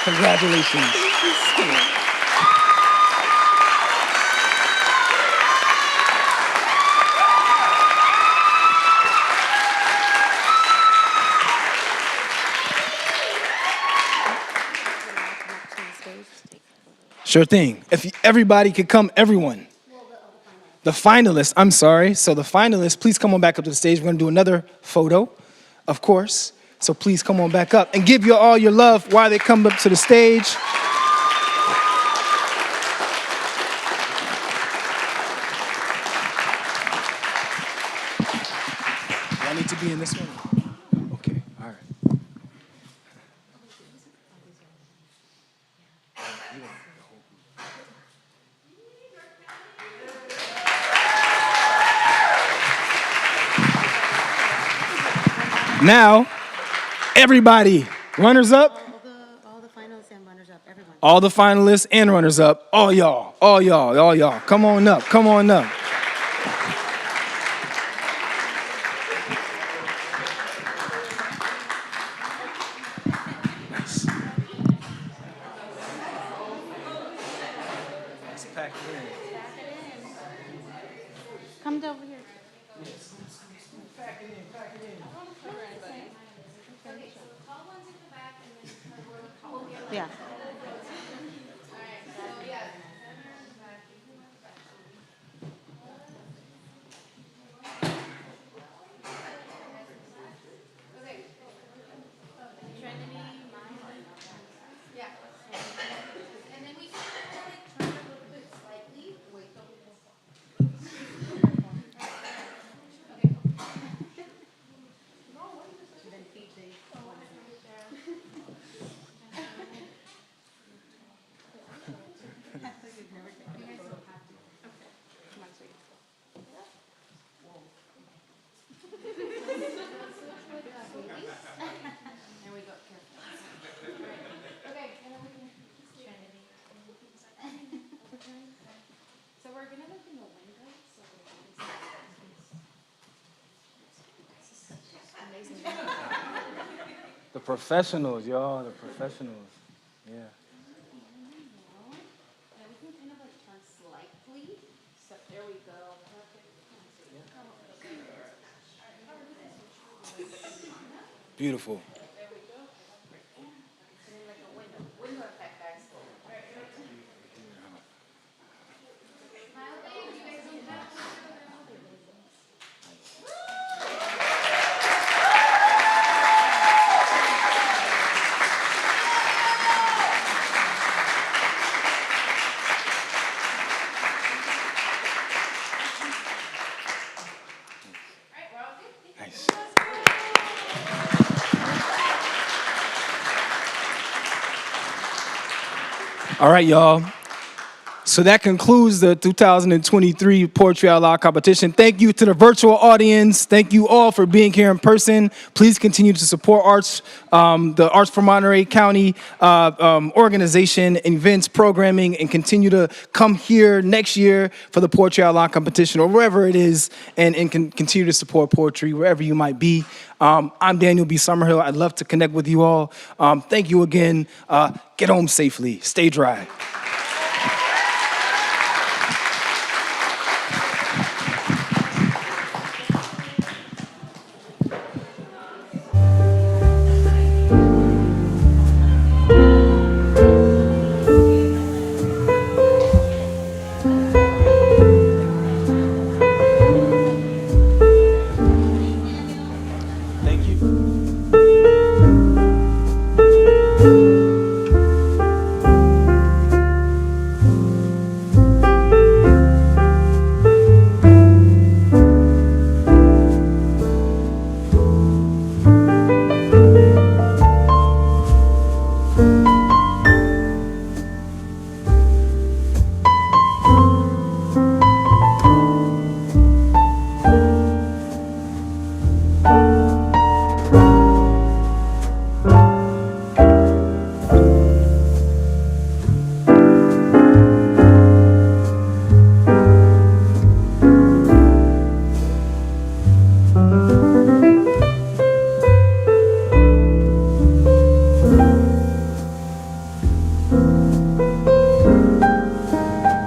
Congratulations. Sure thing. If everybody could come, everyone. The finalists, I'm sorry. So the finalists, please come on back up to the stage. We're gonna do another photo, of course. So please come on back up and give you all your love while they come up to the stage. Y'all need to be in this one. Okay, all right. Now, everybody, runners up. All the finalists and runners up. All y'all, all y'all, all y'all. Come on up, come on up. Nice. Let's pack it in. Come over here. Pack it in, pack it in. Yeah. The professionals, y'all, the professionals. Yeah. Beautiful. Nice. All right, y'all. So that concludes the 2023 Poetry Out Loud competition. Thank you to the virtual audience. Thank you all for being here in person. Please continue to support arts, the Arts for Monterey County organization, events, programming, and continue to come here next year for the Poetry Out Loud competition or wherever it is, and continue to support poetry wherever you might be. I'm Daniel B. Summerhill. I'd love to connect with you all. Thank you again. Get home safely. Stay dry.